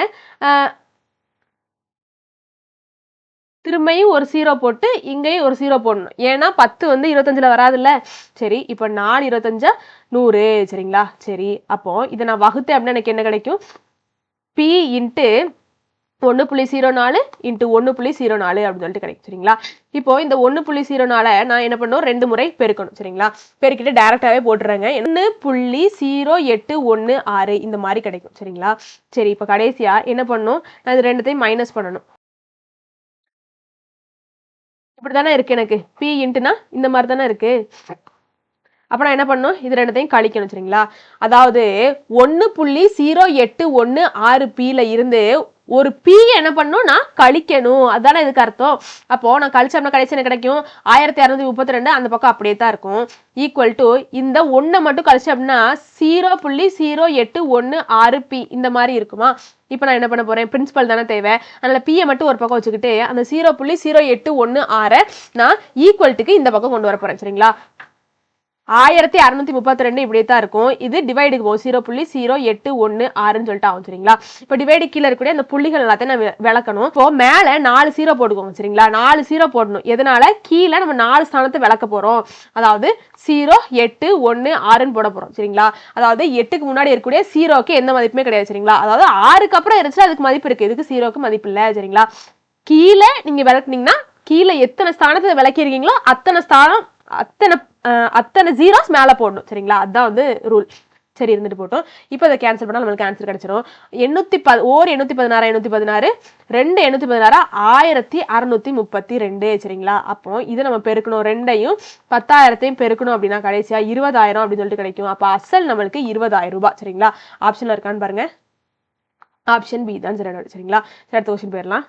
திரும்பியும் ஒரு 0 போட்டு இங்கேயும் ஒரு 0 போடணும், ஏன்னா 10 வந்து 25ல வராதுல்ல. சரி, இப்போ 4 25 100 சரிங்களா. சரி, அப்போ இதை நான் வகுத்தேன் அப்படின்னா எனக்கு என்ன கிடைக்கும், பி இன்ட்டு 1.04 இன்ட்டு 1.04 அப்படின்னு சொல்லிட்டு கிடைக்கும் சரிங்களா. இப்போ இந்த 1.04 நான் என்ன பண்ணும், 2 முறை பெருக்கணும் சரிங்களா. பெருக்கிட்டு டைரக்டாவே போட்டுறேங்க. 1.0816 இந்த மாதிரி கிடைக்கும் சரிங்களா. சரி, இப்போ கடைசியா என்ன பண்ணும், நான் இது ரெண்டுத்தையும் மைனஸ் பண்ணணும். இப்படிதானே இருக்கு எனக்கு, பி இன்ட்டுனா இந்த மாதிரி தானே இருக்கு. அப்ப நான் என்ன பண்ணணும், இது ரெண்டுத்தையும் கழிக்கணும் சரிங்களா. அதாவது 1.0816 பில இருந்து ஒரு பி என்ன பண்ணும், நான் கழிக்கணும், அதானே இதுக்கு அர்த்தம். அப்போ நான் கழிச்சோம்னா கடைசி என்ன கிடைக்கும், 1632 அந்த பக்கம் அப்படியே தான் இருக்கும். ஈக்குவல் டு இந்த 1 மட்டும் கழிச்சு அப்படின்னா 0.0816 பி இந்த மாதிரி இருக்குமா. இப்போ நான் என்ன பண்ண போறேன், பிரின்சிபல் தானே தேவை, அதனால பியை மட்டும் ஒரு பக்கம் வச்சுக்கிட்டு அந்த 0.0816 நான் ஈக்குவல்ட்டுக்கு இந்த பக்கம் கொண்டு வர போறேன் சரிங்களா. 1632 இப்படியே தான் இருக்கும். இது டிவைடுக்கு போகும் 0.0816 சொல்லிட்டு ஆகும் சரிங்களா. இப்போ டிவைடு கீழே இருக்கக்கூடிய அந்த புள்ளிகள் எல்லாத்தையும் நான் விளக்கணும். இப்போ மேல 4 0 போட்டுக்கோங்க சரிங்களா. 4 0 போடணும், எதனால கீழே நம்ம 4 ஸ்தானத்தை விளக்க போறோம். அதாவது 0.816 போட போறோம் சரிங்களா. அதாவது 8க்கு முன்னாடி இருக்கக்கூடிய 0க்கு எந்த மதிப்புமே கிடையாது சரிங்களா. அதாவது 6க்கு அப்புறம் இருந்துச்சு அதுக்கு மதிப்பு இருக்கு, இதுக்கு 0க்கு மதிப்பு இல்லை சரிங்களா. கீழே நீங்க விளக்குனீங்கன்னா கீழே எத்தனை ஸ்தானத்தை விளக்கிருக்கீங்களோ அத்தனை ஜீரோஸ் மேல போடணும் சரிங்களா. அதுதான் வந்து ரூல். சரி, இருந்துட்டு போட்டோம். இப்போ அதை கேன்சல் பண்ணா நம்மளுக்கு ஆன்சர் கிடைச்சிடும். 816 816 2 816 1632 சரிங்களா. அப்போ இதை நம்ம பெருக்கணும், 2ஐயும் 10,000ஐயும் பெருக்கணும் அப்படின்னா கடைசியா 20,000 அப்படின்னு சொல்லிட்டு கிடைக்கும். அப்ப அசல் நம்மளுக்கு 20,000 ரூபாய் சரிங்களா. ஆப்ஷன்ல இருக்கான்னு பாருங்க, ஆப்ஷன் பி தான் சரிங்களா. அடுத்த क्वेश्चन போயிடலாம்.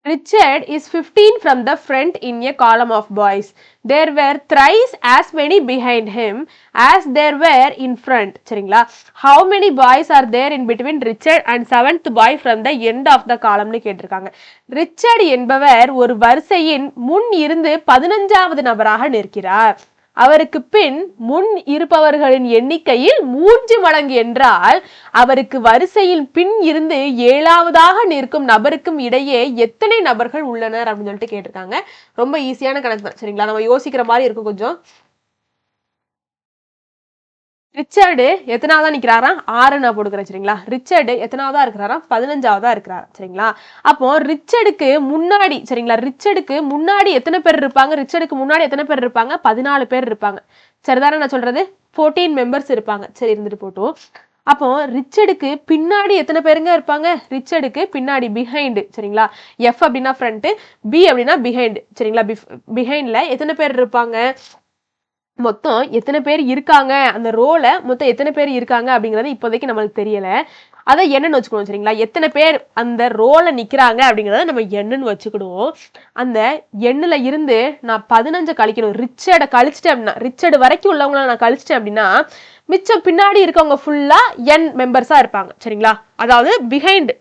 Richard is 15 from the front in a column of boys. There were thrice as many behind him as there were in front. சரிங்களா. How many boys are there in between Richard and 7th boy from the end of the column னு கேட்டிருக்காங்க. Richard என்பவர் ஒரு வரிசையின் முன் இருந்து 15வது நபராக நிற்கிறார். அவருக்கு பின் முன் இருப்பவர்களின் எண்ணிக்கையில் 3 மடங்கு என்றால் அவருக்கு வரிசையில் பின் இருந்து 7வதாக நிற்கும் நபருக்கும் இடையே எத்தனை நபர்கள் உள்ளனர் அப்படின்னு சொல்லிட்டு கேட்டிருக்காங்க. ரொம்ப ஈஸியான கணக்கு தான் சரிங்களா. நம்ம யோசிக்கிற மாதிரி இருக்கும் கொஞ்சம். ரிச்சர்டு எத்தனாவதா நிக்கிறாரா, 6 நான் போடுக்கிறேன் சரிங்களா. ரிச்சர்டு எத்தனாவதா இருக்கிறாரா, 15வதா இருக்கிறாரா சரிங்களா. அப்போ ரிச்சர்டுக்கு முன்னாடி சரிங்களா, ரிச்சர்டுக்கு முன்னாடி எத்தனை பேர் இருப்பாங்க, ரிச்சர்டுக்கு முன்னாடி எத்தனை பேர் இருப்பாங்க, 14 பேர் இருப்பாங்க சரிதானே நான் சொல்றது. 14 மெம்பர்ஸ் இருப்பாங்க. சரி, இருந்துட்டு போட்டோம். அப்போ ரிச்சர்டுக்கு பின்னாடி எத்தனை பேருங்க இருப்பாங்க? ரிச்சர்டுக்கு பின்னாடி பிஹைண்ட் சரிங்களா? எஃப் அப்படின்னா ஃப்ரண்ட், பி அப்படின்னா பிஹைண்ட் சரிங்களா? பிஹைண்ட்ல எத்தனை பேர் இருப்பாங்க? மொத்தம் எத்தனை பேர் இருக்காங்க, அந்த ரோல மொத்தம் எத்தனை பேர் இருக்காங்க அப்படிங்கிறது இப்போதைக்கு நம்மளுக்கு தெரியல. அதை என்னன்னு வச்சுக்கணும் சரிங்களா? எத்தனை பேர் அந்த ரோல நிக்கிறாங்க அப்படிங்கிறத நம்ம என்னன்னு வச்சுக்கிடுவோம். அந்த எண்ணுல இருந்து நான் 15 கழிக்கணும். ரிச்சர்டை கழிச்சிட்டேன் அப்படின்னா, ரிச்சர்டு வரைக்கும் உள்ளவங்கள நான் கழிச்சிட்டேன் அப்படின்னா மிச்சம் பின்னாடி இருக்கவங்க ஃபுல்லா என் மெம்பர்ஸா இருப்பாங்க சரிங்களா? அதாவது பிஹைண்ட்,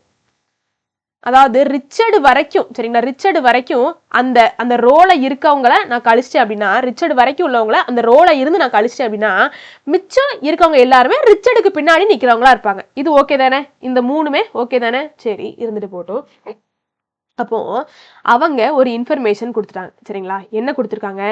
அதாவது ரிச்சர்டு வரைக்கும் சரிங்களா? ரிச்சர்டு வரைக்கும் அந்த அந்த ரோல இருக்கவங்கள நான் கழிச்சிட்டேன் அப்படின்னா, ரிச்சர்டு வரைக்கும் உள்ளவங்கள அந்த ரோல இருந்து நான் கழிச்சிட்டேன் அப்படின்னா மிச்சம் இருக்கவங்க எல்லாருமே ரிச்சர்டுக்கு பின்னாடி நிக்கிறவங்களா இருப்பாங்க. இது ஓகே தானே? இந்த 3மே ஓகே தானே? சரி, இருந்துட்டு போட்டோம். அப்போ அவங்க ஒரு இன்ஃபர்மேஷன் கொடுத்துட்டாங்க சரிங்களா? என்ன கொடுத்துருக்காங்க?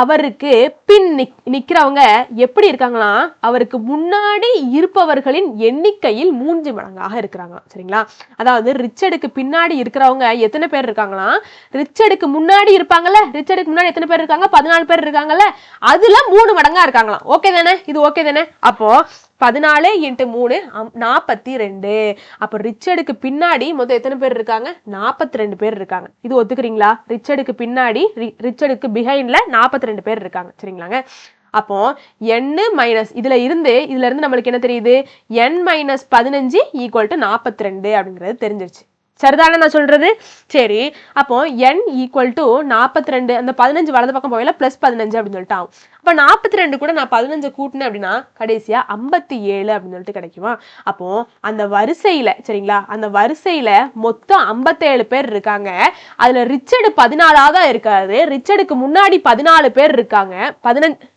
அவருக்கு பின் நிக்கிறவங்க எப்படி இருக்காங்களாம்? அவருக்கு முன்னாடி இருப்பவர்களின் எண்ணிக்கையில் 3 மடங்காக இருக்கிறாங்களாம் சரிங்களா? அதாவது ரிச்சர்டுக்கு பின்னாடி இருக்கிறவங்க எத்தனை பேர் இருக்காங்களாம்? ரிச்சர்டுக்கு முன்னாடி இருப்பாங்கல்ல, ரிச்சர்டுக்கு முன்னாடி எத்தனை பேர் இருக்காங்க? 14 பேர் இருக்காங்கல்ல, அதுல 3 மடங்கா இருக்காங்களாம். ஓகே தானே? இது ஓகே தானே? அப்போ 14 × 3 42. அப்ப ரிச்சர்டுக்கு பின்னாடி மொத்தம் எத்தனை பேர் இருக்காங்க? 42 பேர் இருக்காங்க. இது ஒத்துக்கிறீங்களா? ரிச்சர்டுக்கு பின்னாடி, ரிச்சர்டுக்கு பிஹைண்ட்ல 42 பேர் இருக்காங்க சரிங்களாங்க? அப்போ n மைனஸ் இதுல இருந்து நம்மளுக்கு என்ன தெரியுது? n - 15 = 42 அப்படிங்கிறது தெரிஞ்சிருச்சு. சரிதானே நான் சொல்றது? சரி, அப்போ n = 42, அந்த 15 வலது பக்கம் போகல +15 அப்படின்னு சொல்லிட்டு ஆகும். அப்ப 42 கூட நான் 15 கூட்டினேன் அப்படின்னா கடைசியா 57 அப்படின்னு சொல்லிட்டு கிடைக்குமா? அப்போ அந்த வரிசையில சரிங்களா? அந்த வரிசையில மொத்தம் 57 பேர் இருக்காங்க. அதுல ரிச்சர்டு 14ஆ தான் இருக்காரு. ரிச்சர்டுக்கு முன்னாடி 14 பேர் இருக்காங்க. 15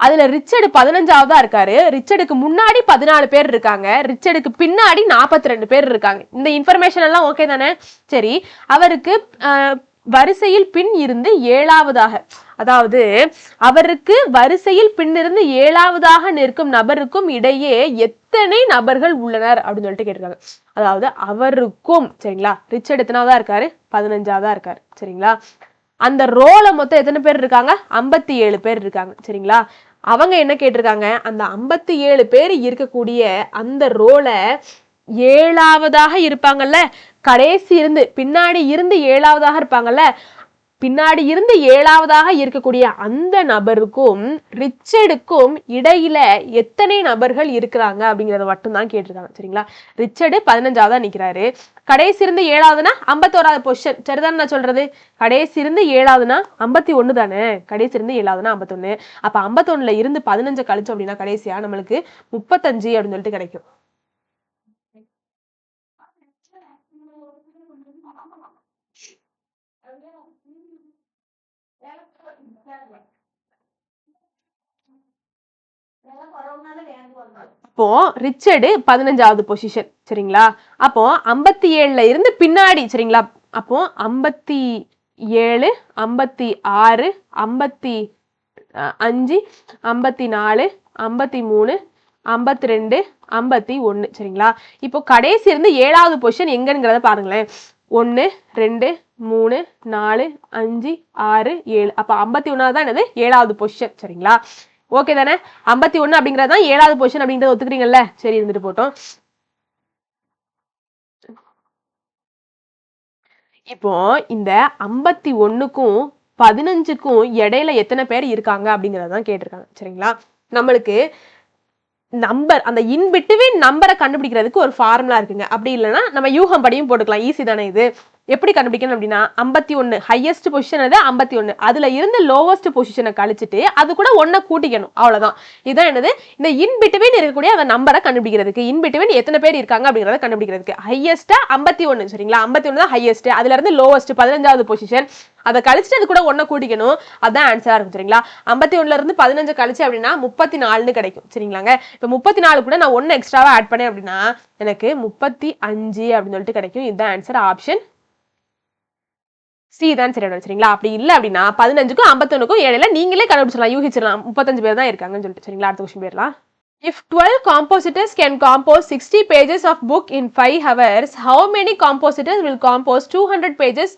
அதுல ரிச்சர்டு 15ஆவதா இருக்காரு. ரிச்சர்டுக்கு முன்னாடி 14 பேர் இருக்காங்க. ரிச்சர்டுக்கு பின்னாடி 42 பேர் இருக்காங்க. இந்த இன்ஃபர்மேஷன் எல்லாம் ஓகே தானே? சரி, அவருக்கு வரிசையில் பின் இருந்து 7ஆவதாக, அதாவது அவருக்கு வரிசையில் பின்னிருந்து 7ஆவதாக நிற்கும் நபருக்கும் இடையே எத்தனை நபர்கள் உள்ளனர் அப்படின்னு சொல்லிட்டு கேட்டிருக்காங்க. அதாவது அவருக்கும் சரிங்களா? ரிச்சர்டு எத்தனாவதா இருக்காரு? 15ஆவதா இருக்காரு சரிங்களா? அந்த ரோல மொத்தம் எத்தனை பேர் இருக்காங்க? 57 பேர் இருக்காங்க சரிங்களா? அவங்க என்ன கேட்டிருக்காங்க? அந்த 57 பேர் இருக்கக்கூடிய அந்த ரோல 7ஆவதாக இருப்பாங்கல்ல, கடைசி இருந்து பின்னாடி இருந்து 7ஆவதாக இருப்பாங்கல்ல, பின்னாடி இருந்து 7ஆவதாக இருக்கக்கூடிய அந்த நபருக்கும் ரிச்சர்டுக்கும் இடையில எத்தனை நபர்கள் இருக்கிறாங்க அப்படிங்கறத மட்டும் தான் கேட்டிருக்காங்க சரிங்களா? ரிச்சர்டு 15ஆவதா நிக்கிறாரு. கடைசி இருந்து 7ஆவதுனா 51வது பொசிஷன். சரிதான் நான் சொல்றது? கடைசி இருந்து 7ஆவதுனா 51 தானே? கடைசி இருந்து 7ஆவதுனா 51. அப்ப 51ல இருந்து 15 கழிச்சோம் அப்படின்னா கடைசியா நம்மளுக்கு 35 அப்படின்னு சொல்லிட்டு கிடைக்கும். அப்போ ரிச்சர்டு 15ஆவது பொசிஷன் சரிங்களா? அப்போ 57ல இருந்து பின்னாடி சரிங்களா? அப்போ 57, 56, 55, 54, 53, 52, 51 சரிங்களா? இப்போ கடைசி இருந்து 7ஆவது பொசிஷன் எங்கங்கிறத பாருங்களேன். 1, 2, 3, 4, 5, 6, 7. அப்ப 51வது தான் என்னது? 7ஆவது பொசிஷன் சரிங்களா? ஓகே தானே? 51 அப்படிங்கிறது தான் 7ஆவது பொசிஷன் அப்படிங்கறத ஒத்துக்கிறீங்கல்ல? சரி, இருந்துட்டு போட்டோம். இப்போ இந்த 51க்கும் 15க்கும் இடையில எத்தனை பேர் இருக்காங்க அப்படிங்கறதான் கேட்டிருக்காங்க சரிங்களா? நம்மளுக்கு நம்பர், அந்த இன்பிட்வீன் நம்பரை கண்டுபிடிக்கிறதுக்கு ஒரு ஃபார்முலா இருக்குங்க. அப்படி இல்லைன்னா நம்ம யூகம் படியும் போட்டுக்கலாம். ஈஸி தானே இது? எப்படி கண்டுபிடிக்கணும் அப்படின்னா 51 ஹையஸ்ட் பொசிஷன் அது 51, அதுல இருந்து லோவஸ்ட் பொசிஷனை கழிச்சிட்டு அது கூட 1 கூட்டிக்கணும். அவ்வளவுதான். இதுதான் என்னது? இந்த இன்பிட்வீன் இருக்கக்கூடிய அந்த நம்பரை கண்டுபிடிக்கிறதுக்கு, இன்பிட்வீன் எத்தனை பேர் இருக்காங்க அப்படிங்கறத கண்டுபிடிக்கிறதுக்கு. ஹையஸ்டா 51 சரிங்களா? 51 தான் ஹையஸ்ட், அதுல இருந்து லோவஸ்ட் 15ஆவது பொசிஷன், அதை கழிச்சுட்டு அது கூட 1 கூட்டிக்கணும். அதான் ஆன்சரா இருக்கும் சரிங்களா? 51ல இருந்து 15 கழிச்சு அப்படின்னா 34 கிடைக்கும் சரிங்களாங்க? இப்ப 34 கூட நான் 1 எக்ஸ்ட்ராவா ஆட் பண்ணேன் அப்படின்னா எனக்கு 35 அப்படின்னு சொல்லிட்டு கிடைக்கும். இதுதான் ஆன்சர். ஆப்ஷன் சி தான் சரிங்களா? அப்படி இல்ல அப்படின்னா 15க்கும் 51க்கும் இடையில நீங்களே கண்டுபிடிச்சிடலாம், யூகிச்சிடலாம். 35 பேர் தான் இருக்காங்கன்னு சொல்லிட்டு சரிங்களா? அடுத்த கொஸ்டின் போயிடலாம். If 12 compositors can compose 60 pages of book in 5 hours, how many compositors will compose 200 pages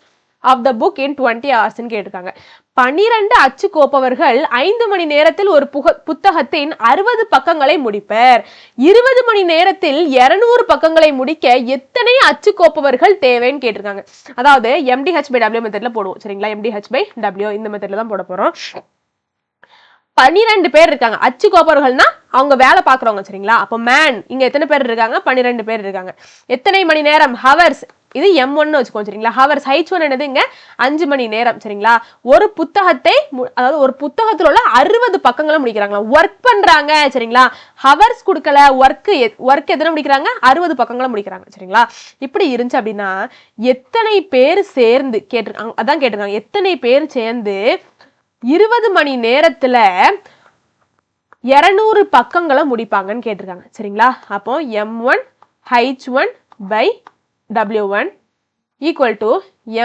of the book in 20 hours ன்னு கேட்டிருக்காங்க. 12 அச்சு கோப்பவர்கள் 5 மணி நேரத்தில் ஒரு புத்தகத்தின் 60 பக்கங்களை முடிப்பர். 20 மணி நேரத்தில் 200 பக்கங்களை முடிக்க எத்தனை அச்சு கோப்பவர்கள் தேவைன்னு கேட்டிருக்காங்க. அதாவது MDH/W மெத்தட்ல போடுவோம் சரிங்களா. MDH/W இந்த மெத்தட்ல தான் போட போறோம். 12 பேர் இருக்காங்க. அச்சு கோப்பவர்கள்னா அவங்க வேலை பாக்குறவங்க சரிங்களா. அப்போ மேன் இங்க எத்தனை பேர் இருக்காங்க? 12 பேர் இருக்காங்க. எத்தனை மணி நேரம்? ஹவர்ஸ். இது M1 வச்சுக்கோங்க சரிங்களா. ஹவர்ஸ் H1 என்னது இங்க 5 மணி நேரம் சரிங்களா. ஒரு புத்தகத்தை அதாவது ஒரு புத்தகத்துல உள்ள 60 பக்கங்களை முடிக்கிறாங்களா. ஒர்க் பண்றாங்க சரிங்களா. ஹவர்ஸ் கொடுக்கல, ஒர்க் எத்தனை முடிக்கிறாங்க? 60 பக்கங்களை முடிக்கிறாங்க சரிங்களா. இப்படி இருந்துச்சு அப்படின்னா எத்தனை பேர் சேர்ந்து கேட்டிருக்காங்க, அதான் கேட்டிருக்காங்க. எத்தனை பேர் சேர்ந்து 20 மணி நேரத்துல 200 பக்கங்களை முடிப்பாங்கன்னு கேட்டிருக்காங்க சரிங்களா. அப்போ M1 H1 by W1 equal to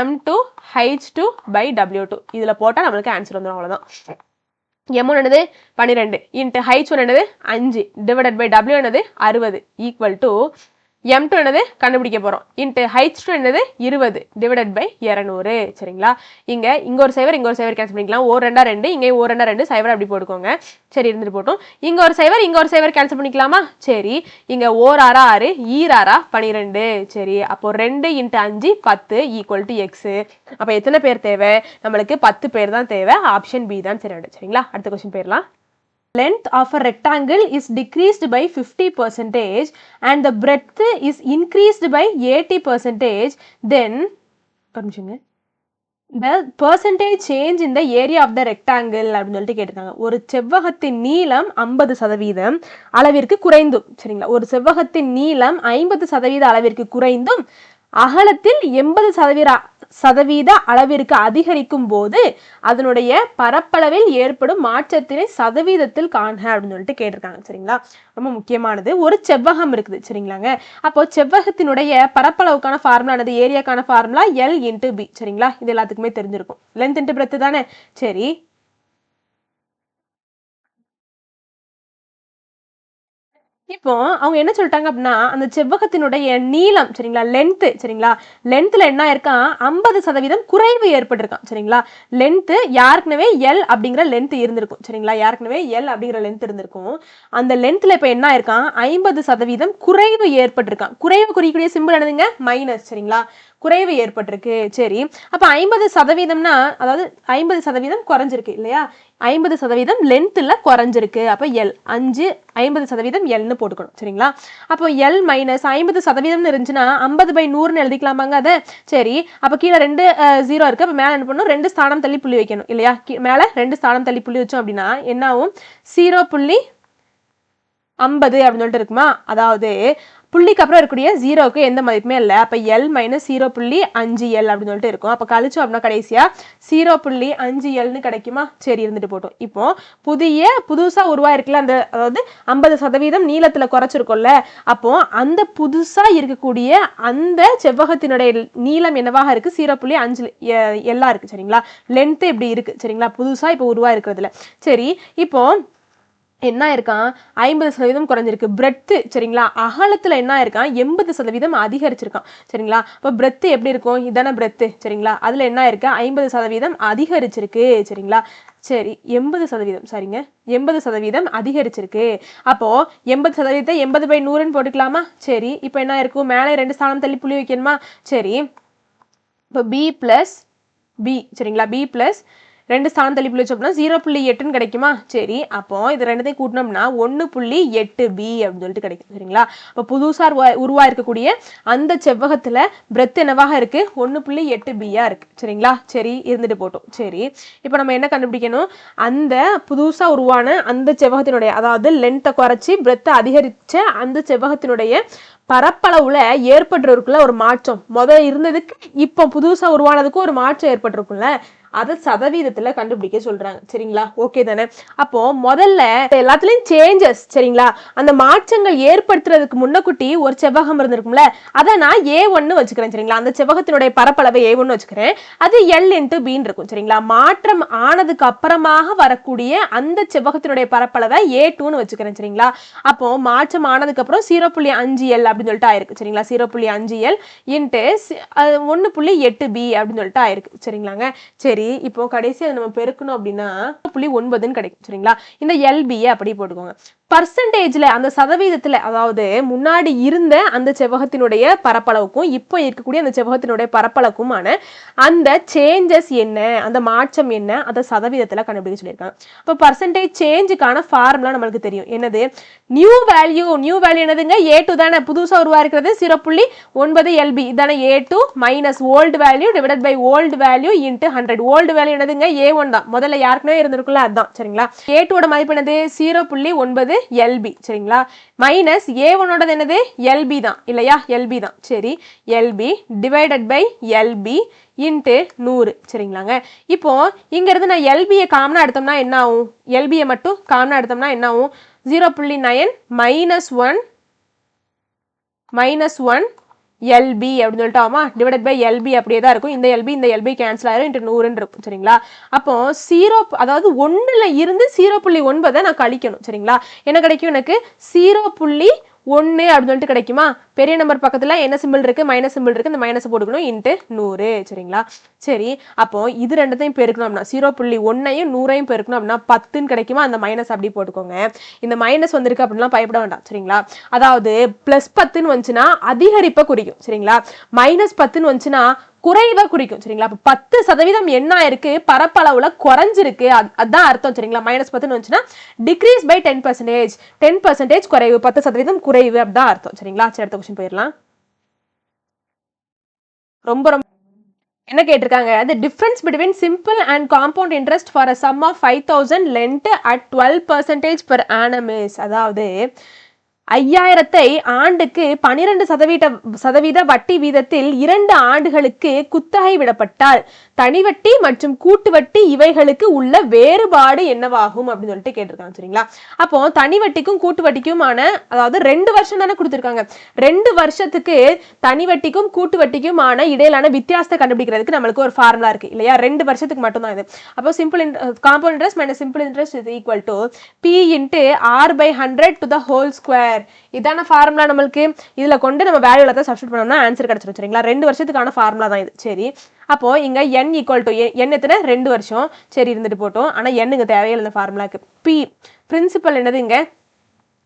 M2 H2 by W2. இதுல போட்டா நம்மளுக்கு ஆன்சர் வந்துடும். அவ்வளவுதான். M1 என்னது 12 இன்ட்டு H1 என்னது 5 டிவைடட் பை W என்னது 60 ஈக்குவல் டு M2 என்னது கண்டுபிடிக்க போறோம் இன்ட்டு H2 என்னது 20 டிவைடட் பை 200 சரிங்களா. இங்க ஒரு சைவர் இங்க ஒரு சைவர் கேன்சல் பண்ணிக்கலாம். ஓ 2 2 இங்கே ஓ 2 2 சைவர் அப்படி போட்டுக்கோங்க. சரி இருந்துட்டு போட்டோம். இங்க ஒரு சைவர் கேன்சல் பண்ணிக்கலாமா. சரி இங்க ஓர் 6 6 ஈர் 6 12 சரி. அப்போ 2 இன்ட்டு 5 10 ஈக்குவல் டு எக்ஸ். அப்ப எத்தனை பேர் தேவை? நம்மளுக்கு 10 பேர் தான் தேவை. ஆப்ஷன் பி தான் சரி சரிங்களா. அடுத்த கொஸ்டின் போயிடலாம். Length of a rectangle is decreased by 50% and the breadth is increased by 80%, then the percentage change in the area of the rectangle அப்படின்னு சொல்லிட்டு கேட்டிருக்காங்க. ஒரு செவ்வகத்தின் நீளம் 50% அளவிற்கு குறைந்தும் சரிங்களா. ஒரு செவ்வகத்தின் நீளம் 50% அளவிற்கு குறைந்தும் அகலத்தில் 80% அளவிற்கு அதிகரிக்கும் போது அதனுடைய பரப்பளவில் ஏற்படும் மாற்றத்தினை சதவீதத்தில் காண்க அப்படின்னு சொல்லிட்டு கேட்டிருக்காங்க சரிங்களா. ரொம்ப முக்கியமானது. ஒரு செவ்வகம் இருக்குது சரிங்களாங்க. அப்போ செவ்வகத்தினுடைய பரப்பளவுக்கான ஃபார்முலா என்னது? ஏரியாக்கான ஃபார்முலா L இன்ட்டு B சரிங்களா. இது எல்லாத்துக்குமே தெரிஞ்சிருக்கும். லென்த் இன்ட்டு பிரெத் தானே. சரி இப்போ அவங்க என்ன சொல்லிட்டாங்க அப்படின்னா அந்த செவ்வகத்தினுடைய நீளம் சரிங்களா, லென்த் சரிங்களா, லென்த்ல என்ன ஆயிருக்கான் 50% குறைவு ஏற்பட்டிருக்கான் சரிங்களா. லென்த் யாருக்குனவே L அப்படிங்கிற லென்த் இருந்திருக்கும் சரிங்களா. யாருக்குனவே L அப்படிங்கிற லென்த் இருந்திருக்கும். அந்த லென்த்ல இப்ப என்ன ஆயிருக்கான் 50% குறைவு ஏற்பட்டிருக்கான். குறைவு குறிக்கக்கூடிய சிம்பிள் என்னதுங்க? மைனஸ் சரிங்களா. குறைவு ஏற்பட்டிருக்கு. சரி அப்ப 50%னா அதாவது 50% குறைஞ்சிருக்கு இல்லையா. 50% லென்த்ல குறைஞ்சிருக்கு. அப்ப L 50% Lன்னு போட்டுக்கணும் சரிங்களா. அப்போ L மைனஸ் 50% இருந்துச்சுன்னா 50/100ன்னு எழுதிக்கலாமாங்க அதை. சரி அப்ப கீழே 2 0 இருக்கு. அப்ப மேல என்ன பண்ணணும் 2 ஸ்தானம் தள்ளி புள்ளி வைக்கணும் இல்லையா. மேல 2 ஸ்தானம் தள்ளி புள்ளி வச்சோம் அப்படின்னா என்ன ஆகும் 0.50 அப்படின்னு சொல்லிட்டு இருக்குமா. அதாவது புள்ளிக்கு அப்புறம் இருக்கக்கூடிய 0க்கு எந்த மதிப்புமே இல்லை. அப்ப L மைனஸ் 0.5L அப்படின்னு சொல்லிட்டு இருக்கும். அப்ப கழிச்சோம் அப்படின்னா கடைசியா 0.5Lன்னு கிடைக்குமா. சரி இருந்துட்டு போட்டோம். இப்போ புதுசா உருவாயிருக்குல்ல அந்த அதாவது 50% நீளத்துல குறைச்சிருக்கோம்ல. அப்போ அந்த புதுசா இருக்கக்கூடிய அந்த செவ்வகத்தினுடைய நீளம் என்னவாக இருக்கு 0.5 எல்லாம் இருக்கு சரிங்களா. லென்த் இப்படி இருக்கு சரிங்களா. புதுசா இப்போ உருவாயிருக்கிறதுல. சரி இப்போ என்ன இருக்கான் 50% குறைஞ்சிருக்கு. பிரெத் சரிங்களா. அகலத்துல என்ன இருக்கான் 80% அதிகரிச்சிருக்கான் சரிங்களா. அப்ப பிரெத் எப்படி இருக்கும்? இதான பிரெத் சரிங்களா. அதுல என்ன இருக்கு 50% அதிகரிச்சிருக்கு சரிங்களா. சரி 80% சரிங்க 80% அதிகரிச்சிருக்கு. அப்போ 80% 80/100ன்னு போட்டுக்கலாமா. சரி இப்போ என்ன இருக்கும் மேலே 2 ஸ்தானம் தள்ளி புள்ளி வைக்கணுமா. சரி இப்போ B பிளஸ் B சரிங்களா. B பிளஸ் 2 ஸ்தானம் தள்ளி புள்ளி வச்சோம்னா 0.8ன்னு கிடைக்குமா. சரி அப்போ இது ரெண்டுத்தையும் கூட்டினோம்னா 1.8B அப்படின்னு சொல்லிட்டு கிடைக்கும் சரிங்களா. அப்போ புதுசா உருவாயிருக்கக்கூடிய அந்த செவ்வகத்துல பிரெத் என்னவாக இருக்கு 1.8Bயா இருக்கு சரிங்களா. சரி இருந்துட்டு போட்டோம். சரி இப்போ நம்ம என்ன கண்டுபிடிக்கணும் அந்த புதுசா உருவான அந்த செவ்வகத்தினுடைய அதாவது லென்த்தை குறைச்சி பிரெத்தை அதிகரிச்ச அந்த செவ்வகத்தினுடைய பரப்பளவுல ஏற்பட்டிருக்குள்ள ஒரு மாற்றம் முதல்ல இருந்ததுக்கு இப்போ புதுசா உருவானதுக்கும் ஒரு மாற்றம் ஏற்பட்டிருக்கும்ல அதை சதவீதத்துல கண்டுபிடிக்க சொல்றாங்க சரிங்களா. ஓகே தானே. அப்போ முதல்ல எல்லாத்துலயும் சேஞ்சஸ் சரிங்களா. அந்த மாற்றங்கள் ஏற்படுத்துறதுக்கு முன்னக்குட்டி ஒரு செவ்வகம் இருந்திருக்கும்ல அதை நான் A1 வச்சுக்கிறேன் சரிங்களா. அந்த செவ்வகத்தினுடைய பரப்பளவை A1 வச்சுக்கிறேன். அது L இன்ட்டு Bன்னு இருக்கும் சரிங்களா. மாற்றம் ஆனதுக்கு அப்புறமாக வரக்கூடிய அந்த செவ்வகத்தினுடைய பரப்பளவை A2ன்னு வச்சுக்கிறேன் சரிங்களா. அப்போ மாற்றம் ஆனதுக்கு அப்புறம் 0.5L அப்படின்னு சொல்லிட்டு ஆயிருக்கு சரிங்களா 0.5L இன்ட்டு 1.8B அப்படின்னு சொல்லிட்டு ஆயிருக்கு சரிங்களாங்க சரி இப்போ கடைசி அதை நம்ம பெருக்கணும் அப்படின்னா 0.9ன்னு கிடைக்கும் சரிங்களா இந்த LBயை அப்படி போட்டுக்கோங்க பர்சன்டேஜ்ல அந்த சதவீதத்துல அதாவது முன்னாடி இருந்த அந்த செவ்வகத்தினுடைய பரப்பளவுக்கும் இப்போ இருக்கக்கூடிய அந்த செவ்வகத்தினுடைய பரப்பளவுக்குமான அந்த சேஞ்சஸ் என்ன அந்த மாற்றம் என்ன அந்த சதவீதத்துல கண்டுபிடிக்க சொல்லியிருக்காங்க இப்போ பர்சன்டேஜ் சேஞ்சுக்கான ஃபார்முலா நம்மளுக்கு தெரியும் என்னது நியூ வேல்யூ என்னதுங்க A2 தானே புதுசா உருவாக்குறது 0.9LB இதானே A2 minus old value divided by old value into 100 old value என்னதுங்க A1 தான் முதல்ல யாருக்குமே இருந்திருக்குல்ல அதுதான் சரிங்களா A2 ஓட மதிப்பு என்னது 0.9LB சரிங்களா மைனஸ் A1 ஓடது என்னது LB தான் இல்லையா LB தான் சரி LB divided by LB into 100 சரிங்களாங்க இப்போ இங்க இருந்து நான் LBயை காமனா எடுத்தோம்னா என்ன ஆகும் LBயை மட்டும் காமனா எடுத்தோம்னா என்ன ஆகும் 0.9 மைனஸ் 1 LB அப்படின்னு சொல்லிட்டு ஆமா டிவைடட் பை LB அப்படியே தான் இருக்கும் இந்த LB கேன்சல் ஆயிரும் இன்ட்டு 100 இருக்கும் சரிங்களா அப்போ 0 அதாவது 1ல இருந்து 0.9 நான் கழிக்கணும் சரிங்களா என்ன கிடைக்கும் எனக்கு 0.1 அப்படின்னு சொல்லிட்டு கிடைக்குமா பெரிய நம்பர் பக்கத்துல என்ன சிம்பிள் இருக்கு மைனஸ் சிம்பிள் இருக்கு இந்த மைனஸ் போட்டுக்கணும் இன்ட்டு 100 சரிங்களா சரி அப்போ இது ரெண்டுத்தையும் பெருக்கணும் அப்படின்னா 0.1ஐயும் 100ஐயும் பெருக்கணும் அப்படின்னா 10ன்னு கிடைக்குமா அந்த மைனஸ் அப்படி போட்டுக்கோங்க இந்த மைனஸ் வந்திருக்கு அப்படின்லாம் பயப்பட வேண்டாம் சரிங்களா அதாவது பிளஸ் 10ன்னு வந்துச்சுன்னா அதிகரிப்பை குறிக்கும் சரிங்களா மைனஸ் 10ன்னு வந்துச்சுன்னா குறைவா குறிக்கும் சரிங்களா அப்ப 10% என்ன ஆயிருக்கு பரப்பளவுல குறைஞ்சிருக்கு அதான் அர்த்தம் சரிங்களா மைனஸ் 10ன்னு வந்துச்சுன்னா டிக்ரீஸ் பை 10% குறைவு 10% குறைவு அப்படிதான் அர்த்தம் சரிங்களா சரி அடுத்த கொஸ்டின் போயிடலாம் ரொம்ப என்ன கேட்டிருக்காங்க the difference between simple and compound interest for a sum of 5,000 lent at 12% per annum is அதாவது 5000ஐ ஆண்டுக்கு 12% வட்டி வீதத்தில் 2 ஆண்டுகளுக்கு குத்தகை விடப்பட்டால் தனிவட்டி மற்றும் கூட்டு வட்டி இவைகளுக்கு உள்ள வேறுபாடு என்னவாகும் அப்படின்னு சொல்லிட்டு கேட்டிருக்காங்க சரிங்களா அப்போ தனிவட்டிக்கும் கூட்டு வட்டிக்குமான அதாவது 2 வருஷம் தானே கொடுத்துருக்காங்க 2 வருஷத்துக்கு தனிவட்டிக்கும் கூட்டு வட்டிக்குமான இடையிலான வித்தியாசத்தை கண்டுபிடிக்கிறதுக்கு நம்மளுக்கு ஒரு ஃபார்முலா இருக்கு இல்லையா 2 வருஷத்துக்கு மட்டும் தான் இது அப்போ simple compound interest minus simple interest is equal to P into R/100 to the whole square இதான ஃபார்முலா நம்மளுக்கு இதுல கொண்டு நம்ம வேல்யூ எல்லாத்தையும் சப்ஸ்டிட்யூட் பண்ணோம்னா ஆன்சர் கிடைச்சிரும் சரிங்களா 2 வருஷத்துக்கான ஃபார்முலா தான் இது சரி அப்போ இங்க n ஈக்குவல் டு n எத்தனை 2 வருஷம் சரி இருந்துட்டு போட்டோம் ஆனா n இங்க தேவையில்லை இந்த ஃபார்முலாக்கு P பிரின்சிபல் என்னது இங்க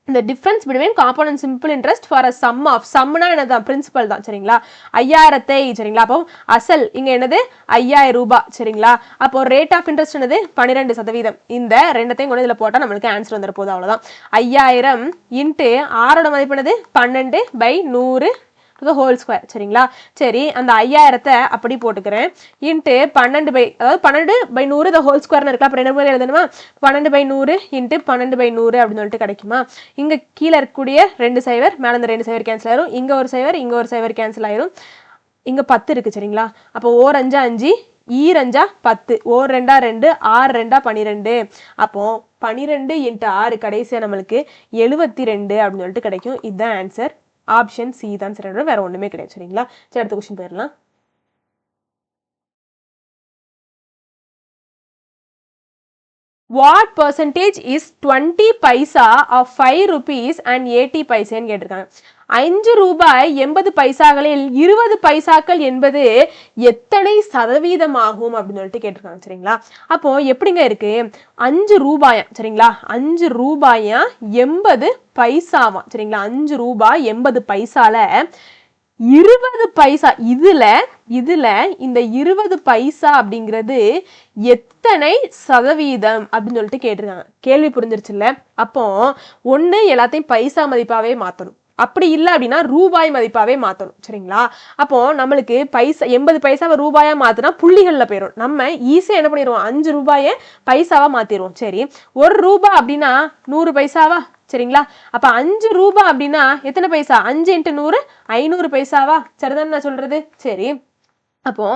the difference between compound and simple interest for a sum of sumனா என்னதான் பிரின்சிபல் தான் சரிங்களா 5000ஐ சரிங்களா அப்போ அசல் இங்க என்னது 5000 ரூபாய் சரிங்களா அப்போ ரேட் ஆஃப் இன்ட்ரெஸ்ட் என்னது 12% இந்த ரெண்டத்தையும் கொண்டு இதுல போட்டா நம்மளுக்கு ஆன்சர் வந்துற போகுது அவ்வளவுதான் 5000 இன்ட்டு r ஓட மதிப்பு என்னது 12/100 the whole square சரிங்களா சரி அந்த 5000ஐ அப்படி போட்டுக்கிறேன் இன்ட்டு 12/100 the whole square இருக்கு அப்புறம் என்ன மாதிரி எழுதணுமா 12/100 இன்ட்டு 12/100 அப்படின்னு சொல்லிட்டு கிடைக்குமா இங்க கீழே இருக்கக்கூடிய 2 0 மேல இந்த 2 0 கேன்சல் ஆயிரும் இங்க ஒரு 0 இங்க ஒரு 0 கேன்சல் ஆயிரும் இங்க 10 இருக்கு சரிங்களா அப்போ ஓர் 5 5 ஈரஞ்சா 10 ஓர் 2 2 ஆர் 2 12 அப்போ 12 இன்ட்டு 6 கடைசியா நம்மளுக்கு 72 அப்படின்னு சொல்லிட்டு கிடைக்கும் இதுதான் ஆன்சர் ஆப்ஷன் சி தான் சரி வேற ஒண்ணுமே கிடையாது சரிங்களா சரி அடுத்த क्वेश्चन போயிடலாம் what percentage is 20 paisa of 5 rupees and 80 paisa கேட்டிருக்காங்க 5 ரூபாய் 80 பைசாக்களில் 20 பைசாக்கள் என்பது எத்தனை சதவீதம் ஆகும் அப்படின்னு சொல்லிட்டு கேட்டிருக்காங்க சரிங்களா அப்போ எப்படிங்க இருக்கு 5 ரூபாயா சரிங்களா 5 ரூபாயா 80 பைசாவா சரிங்களா 5 ரூபாய் 80 பைசால 20 பைசா இதுல இந்த 20 பைசா அப்படிங்கிறது எத்தனை சதவீதம் அப்படின்னு சொல்லிட்டு கேட்டிருக்காங்க கேள்வி புரிஞ்சிருச்சுல்ல அப்போ ஒண்ணு எல்லாத்தையும் பைசா மதிப்பாவே மாத்தணும் அப்படி இல்லை அப்படின்னா ரூபாய் மதிப்பாவே மாத்தணும் சரிங்களா அப்போ நம்மளுக்கு பைசா 80 பைசாவை ரூபாயா மாத்தினா புள்ளிகள்ல போயிடும் நம்ம ஈஸியா என்ன பண்ணிடுவோம் 5 ரூபாயை பைசாவா மாத்திடுவோம் சரி 1 ரூபாய் அப்படின்னா 100 பைசாவா சரிங்களா அப்ப 5 ரூபாய் அப்படின்னா எத்தனை பைசா 5 × 100 500 பைசாவா சரிதான் நான் சொல்றது சரி அப்போ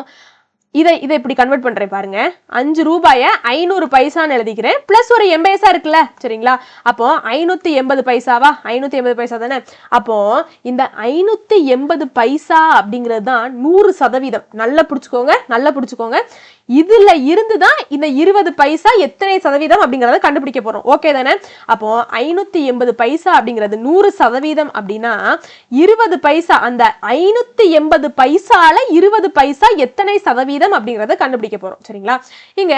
இதை இப்படி கன்வெர்ட் பண்றேன் பாருங்க 5 ரூபாயை 500 பைசான்னு எழுதிக்கிறேன் பிளஸ் ஒரு 80 பைசா இருக்குல்ல சரிங்களா அப்போ 580 பைசாவா 580 பைசா தானே அப்போ இந்த 580 பைசா அப்படிங்கிறது தான் 100% நல்லா புடிச்சுக்கோங்க இதுல இருந்து தான் இந்த 20 பைசா எத்தனை சதவீதம் அப்படிங்கறத கண்டுபிடிக்க போறோம். ஓகே தானே? அப்போ 580 பைசா அப்படிங்கிறது 100% அப்படின்னா 20 பைசா, அந்த 580 பைசால 20 பைசா எத்தனை சதவீதம் அப்படிங்கறத கண்டுபிடிக்க போறோம். சரிங்களா? இங்க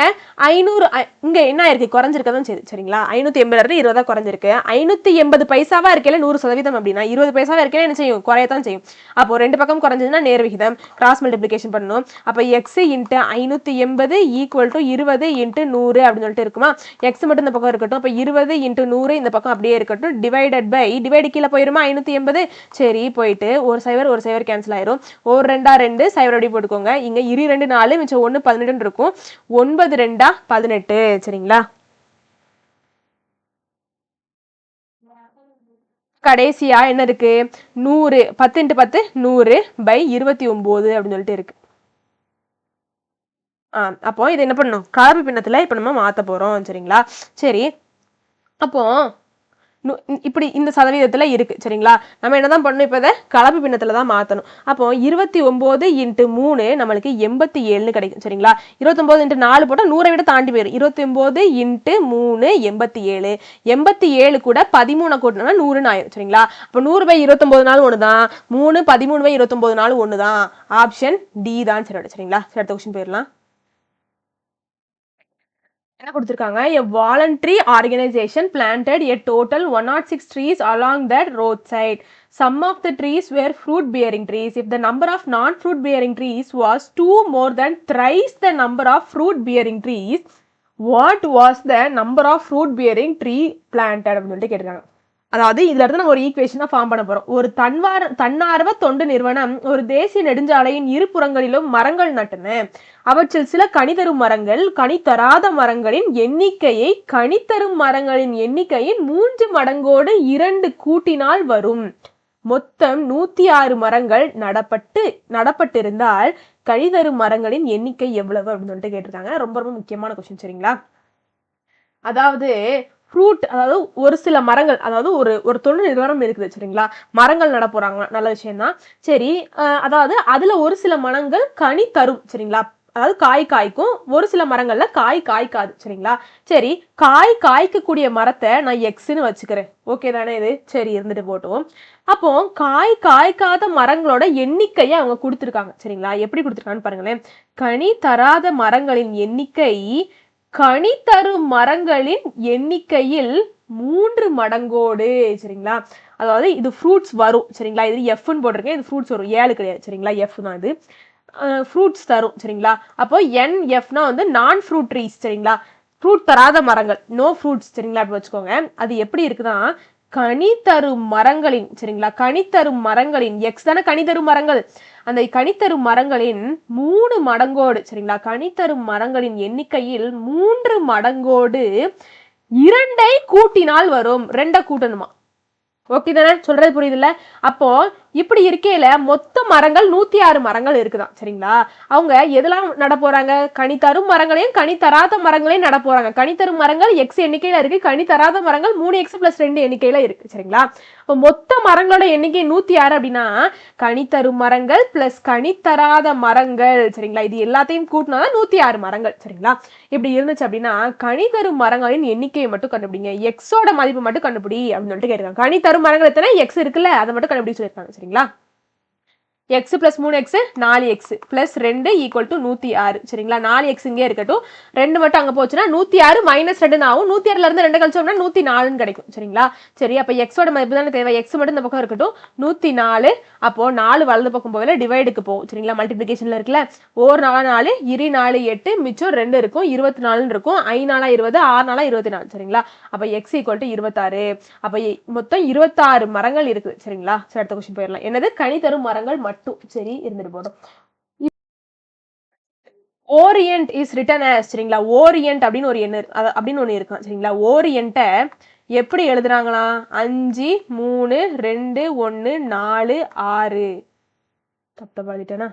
500 இங்க என்ன இருக்கு, குறைஞ்சிருக்கதான் செய்யுது. சரிங்களா? 580 இருந்து 20 குறைஞ்சிருக்கு. 580 பைசாவா இருக்கையில 100% அப்படின்னா 20 பைசாவா இருக்கையில என்ன செய்யும், குறையத்தான் செய்யும். அப்போ ரெண்டு பக்கம் குறைஞ்சதுன்னா நேர்விகிதம், கிராஸ் மல்டிப்ளிகேஷன் பண்ணணும். அப்ப x into 580 equal to 20 into 100 அப்படின்னு சொல்லிட்டு இருக்குமா. x மட்டும் இந்த பக்கம் இருக்கட்டும். அப்ப 20 இன்ட்டு 100 இந்த பக்கம் அப்படியே இருக்கட்டும். டிவைடட் பை, டிவைடு கீழே போயிருமா 580. சரி, போயிட்டு ஒரு சைவர் கேன்சல் ஆயிரும். ஒரு 2 2 சைவர் அப்படி போட்டுக்கோங்க. இங்க 2 2 4 மிச்சம் 1 18 இருக்கும். 9 2 18. சரிங்களா? கடைசியா என்ன இருக்கு, 100 10 × 10 100 பை 29 அப்படின்னு சொல்லிட்டு இருக்கு. அப்போ இது என்ன பண்ணணும், கலப்பு பின்னத்துல இப்ப நம்ம மாத்த போறோம். சரிங்களா? சரி, அப்போ இப்படி இந்த சதவீதத்துல இருக்கு. சரிங்களா? நம்ம என்னதான் பண்ணணும், இப்ப இதை கலப்பு பின்னத்துல தான் மாத்தணும். அப்போ 29 × 3 நம்மளுக்கு 87 கிடைக்கும். சரிங்களா? 29 × 4 போட்டா 100 விட தாண்டி போயிடும். 29 × 3 87. 87 கூட 13 கூட்டினா 100 ஆயிரும். சரிங்களா? அப்ப 100 பை 29 நாள் ஒண்ணுதான், 3 13 பை 29 நாள் ஒண்ணுதான். ஆப்ஷன் டி தான் சரி. சரிங்களா? அடுத்த கொஸ்டின் போயிடலாம். என்ன கொடுத்திருக்காங்க, a voluntary organization planted a total 106 trees along that roadside. Some of the trees were fruit bearing trees. If the number of non fruit bearing trees was 2 more than thrice the number of fruit bearing trees, what was the number of fruit bearing tree planted அப்படின்னு சொல்லிட்டு கேட்டிருக்காங்க. அதாவது இதுல இருந்து நம்ம ஒரு ஈக்குவேஷனை form பண்ண போறோம். ஒரு தன்னார்வ தொண்டு நிறுவனம் ஒரு தேசிய நெடுஞ்சாலையின் இருபுறங்களிலும் மரங்கள் நட்டன. அவற்றில் சில கனிதரும் மரங்கள் கனித்தராத மரங்களின் எண்ணிக்கையை கனித்தரும் மரங்களின் எண்ணிக்கையின் 3 மடங்கோடு 2 கூட்டினால் வரும். மொத்தம் 106 மரங்கள் நடப்பட்டிருந்தால் கனிதரும் மரங்களின் எண்ணிக்கை எவ்வளவு அப்படின்னு சொல்லிட்டு கேட்டிருக்காங்க. ரொம்ப ரொம்ப முக்கியமான கொஸ்டின். சரிங்களா? அதாவது ஃப்ரூட், அதாவது ஒரு சில மரங்கள், அதாவது ஒரு தொழில் நிறுவனம் இருக்குது. சரிங்களா? மரங்கள் நட போறாங்க, நல்ல விஷயம் தான். சரி, அதாவது அதுல ஒரு சில மரங்கள் கனி தரும். சரிங்களா? அதாவது காய் காய்க்கும், ஒரு சில மரங்கள்ல காய் காய்க்காது. சரிங்களா? சரி, காய்க்கக்கூடிய மரத்தை நான் எக்ஸ்ன்னு வச்சுக்கிறேன். ஓகே தானே இது? சரி, இருந்துட்டு போட்டோம். அப்போ காய்க்காத மரங்களோட எண்ணிக்கையை அவங்க கொடுத்துருக்காங்க. சரிங்களா? எப்படி கொடுத்துருக்காங்கன்னு பாருங்களேன். கனி தராத மரங்களின் எண்ணிக்கை கனி தரும் மரங்களின் எண்ணிக்கையில் 3 மடங்கோடு. சரிங்களா? அதாவது இது ஃப்ரூட்ஸ் வரும். சரிங்களா? இது எஃப்னு போட்டிருக்கேன், இது ஃப்ரூட்ஸ் வரும், 7 கிடையாது. சரிங்களா? எஃப் தான் இது, ஃப்ரூட்ஸ் தரும். சரிங்களா? அப்போ NFனா வந்து நான் ஃப்ரூட் ட்ரீஸ். சரிங்களா? ஃப்ரூட் தராத மரங்கள், நோ ஃப்ரூட்ஸ். சரிங்களா? அப்படி வச்சுக்கோங்க. அது எப்படி இருக்குன்னா, கனி தரும் மரங்களின், சரிங்களா, கனி தரும் மரங்களின் எக்ஸ் தானே கனி தரும் மரங்கள், அந்த கனித்தரும் மரங்களின் 3 மடங்கோடு. சரிங்களா? கனித்தரும் மரங்களின் எண்ணிக்கையில் 3 மடங்கோடு 2 கூட்டினால் வரும். 2 கூட்டணுமா. ஓகே தானே? சொல்றது புரியுதுல்ல? அப்போ இப்படி இருக்கையில மொத்த மரங்கள் 106 மரங்கள் இருக்குதான். சரிங்களா? அவங்க எதெல்லாம் நட போறாங்க, கனி தரும் மரங்களையும் கனி தராத மரங்களையும் நட போறாங்க. கனி தரும் மரங்கள் எக்ஸ் எண்ணிக்கையில இருக்கு, கனி தராத மரங்கள் 3x + 2 எண்ணிக்கையில இருக்கு. சரிங்களா? இப்போ மொத்த மரங்களோட எண்ணிக்கை 106 அப்படின்னா கனி தரும் மரங்கள் பிளஸ் கனி தராத மரங்கள். சரிங்களா? இது எல்லாத்தையும் கூட்டினாதான் 106 மரங்கள். சரிங்களா? இப்படி இருந்துச்சு அப்படின்னா கனி தரும் மரங்களின் எண்ணிக்கையை மட்டும் கண்டுபிடிங்க, எக்ஸோட மதிப்பு மட்டும் கண்டுபிடி அப்படின்னு சொல்லிட்டு கேட்கிறாங்க. கனி தரும் மரங்கள் எத்தனை, எக்ஸ் இருக்குல்ல, அதை மட்டும் கண்டுபிடி சொல்லியிருக்காங்க. சரிங்களா? x + 3x 4x + 2 = 106. சரிங்களா? 4x இங்கே இருக்கட்டும், 2 மட்டும் அங்க போச்சுன்னா 106 - 2 ஆகும். 106ல இருந்து 2 கழிச்சோம்னா 104 கிடைக்கும். சரிங்களா? சரி, அப்ப xோட மதிப்பு தானே தேவை, x மட்டும் இந்த பக்கம் இருக்கட்டும். 104. அப்போ 4 வலது பக்கம் போகல, டிவைடுக்கு போகும். சரிங்களா? மல்டிப்ளிகேஷன்ல இருக்குல்ல, 1 4 4 2 4 8 மிச்சம் 2 இருக்கும், 24 இருக்கும். 5 4 20, 6 4 24. சரிங்களா? அப்ப x = 26. அப்ப மொத்தம் 26 மரங்கள் இருக்கு. சரிங்களா? சரி, அடுத்த क्वेश्चन போயிடலாம். என்னது, கனி தரும் மரங்கள் மட்டும். சரி, இருந்துட்டு போடும். Orient is written as. சரிங்களா? ஓரியன்ட் அப்படின்னு ஒரு எண்ணு அப்படின்னு ஒண்ணு இருக்கும். சரிங்களா? ஓரியன்ட்டை எப்படி எழுதுறாங்களா, 5 3 2 1 4 6. தப்பு எழுதிட்டேனா,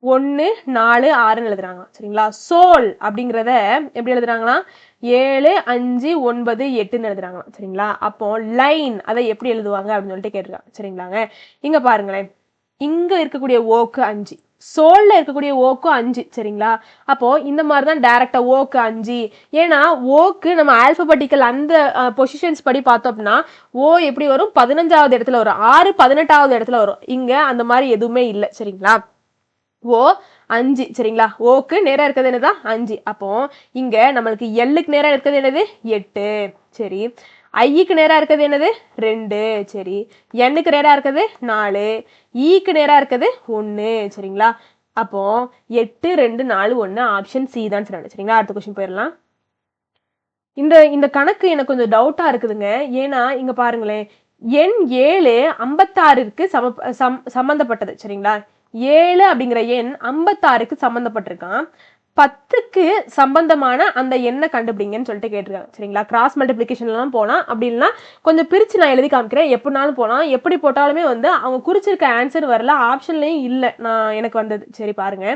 1 4 6ன்னு எழுதுறாங்க. சரிங்களா? சோல் அப்படிங்கிறத எப்படி எழுதுறாங்களா, 7 5 9 8ன்னு எழுதுறாங்க. சரிங்களா? அப்போ லைன் அதை எப்படி எழுதுவாங்க அப்படின்னு சொல்லிட்டு கேட்டிருக்காங்க. சரிங்களாங்க? இங்க பாருங்களேன், இங்க இருக்கக்கூடிய ஓக்கு 5, சோல்ல இருக்கக்கூடிய ஓக்கு 5 சரிங்களா. அப்போ இந்த மாதிரி தான் டைரக்டா ஓக்கு 5. ஏன்னா ஓக்கு நம்ம ஆல்பபெட்டிக்கல் அந்த பொசிஷன்ஸ் படி பார்த்தோம் அப்படின்னா ஓ எப்படி வரும் 15வது இடத்துல வரும், 6 18வது இடத்துல வரும். இங்க அந்த மாதிரி எதுவுமே இல்லை சரிங்களா. ஓ 5 சரிங்களா. ஓக்கு நேரா இருக்கிறது என்னதான் 5. அப்போ இங்க நம்மளுக்கு எல்லுக்கு நேரா இருக்கிறது என்னது 8 சரி. ஐக்கு நேரா இருக்கிறது என்னது 2 சரி. எண்ணுக்கு நேரா இருக்கிறது 4, ஈக்கு நேரா இருக்கிறது 1 சரிங்களா. அப்போ 8 2 4 1 ஆப்ஷன் சி தான் சரிங்களா. அடுத்த கொஸ்டின் போயிடலாம். இந்த கணக்கு எனக்கு கொஞ்சம் டவுட்டா இருக்குதுங்க. ஏன்னா இங்க பாருங்களேன், எண் 7 56க்கு சம்பந்தப்பட்டது சரிங்களா. 7 அப்படிங்கிற எண் 56க்கு சம்பந்தப்பட்டிருக்கான். 10க்கு சம்பந்தமான அந்த எண்ணை கண்டுபிடிங்கன்னு சொல்லிட்டு கேட்டிருக்காங்க சரிங்களா. கிராஸ் மல்டிபிளிகேஷன்லாம் போகலாம், அப்படி இல்லைன்னா கொஞ்சம் பிரித்து நான் எழுதி காமிக்கிறேன். எப்படினாலும் போகலாம். எப்படி போட்டாலுமே வந்து அவங்க குறிச்சிருக்க ஆன்சர் வரல, ஆப்ஷன்லேயும் இல்லை நான் எனக்கு வந்தது. சரி பாருங்க,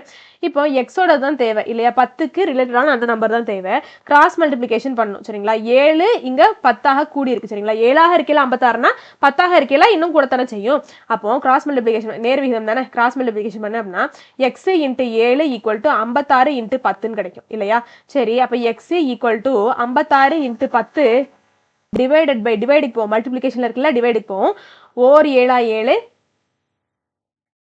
இப்போ எக்ஸோட தான் தேவை இல்லையா. 10க்கு ரிலேட்டடான அந்த நம்பர் தான் தேவை. கிராஸ் மல்டிபிளிகேஷன் பண்ணணும் சரிங்களா. 7 இங்கே 10ஆக கூடி இருக்கு சரிங்களா. 7ஆக இருக்கையில் 56னா 10ஆக இருக்கையில் இன்னும் கூட தானே செய்யும். அப்போ கிராஸ் மல்டிபிளிகேஷன் நேர் விகிதம் தானே. கிராஸ் மல்டிபிளிகேஷன் பண்ண அப்படின்னா x into 7 equal to 56 into 10ன்னு கிடைக்கும் இல்லையா. சரி, அப்போ x equal to 56 into 10 divided by டிவைடுக்கு போவோம், மல்டிபிளிகேஷன்ல இருக்குல்ல டிவைடுக்கு போவோம். ஓர் 7 7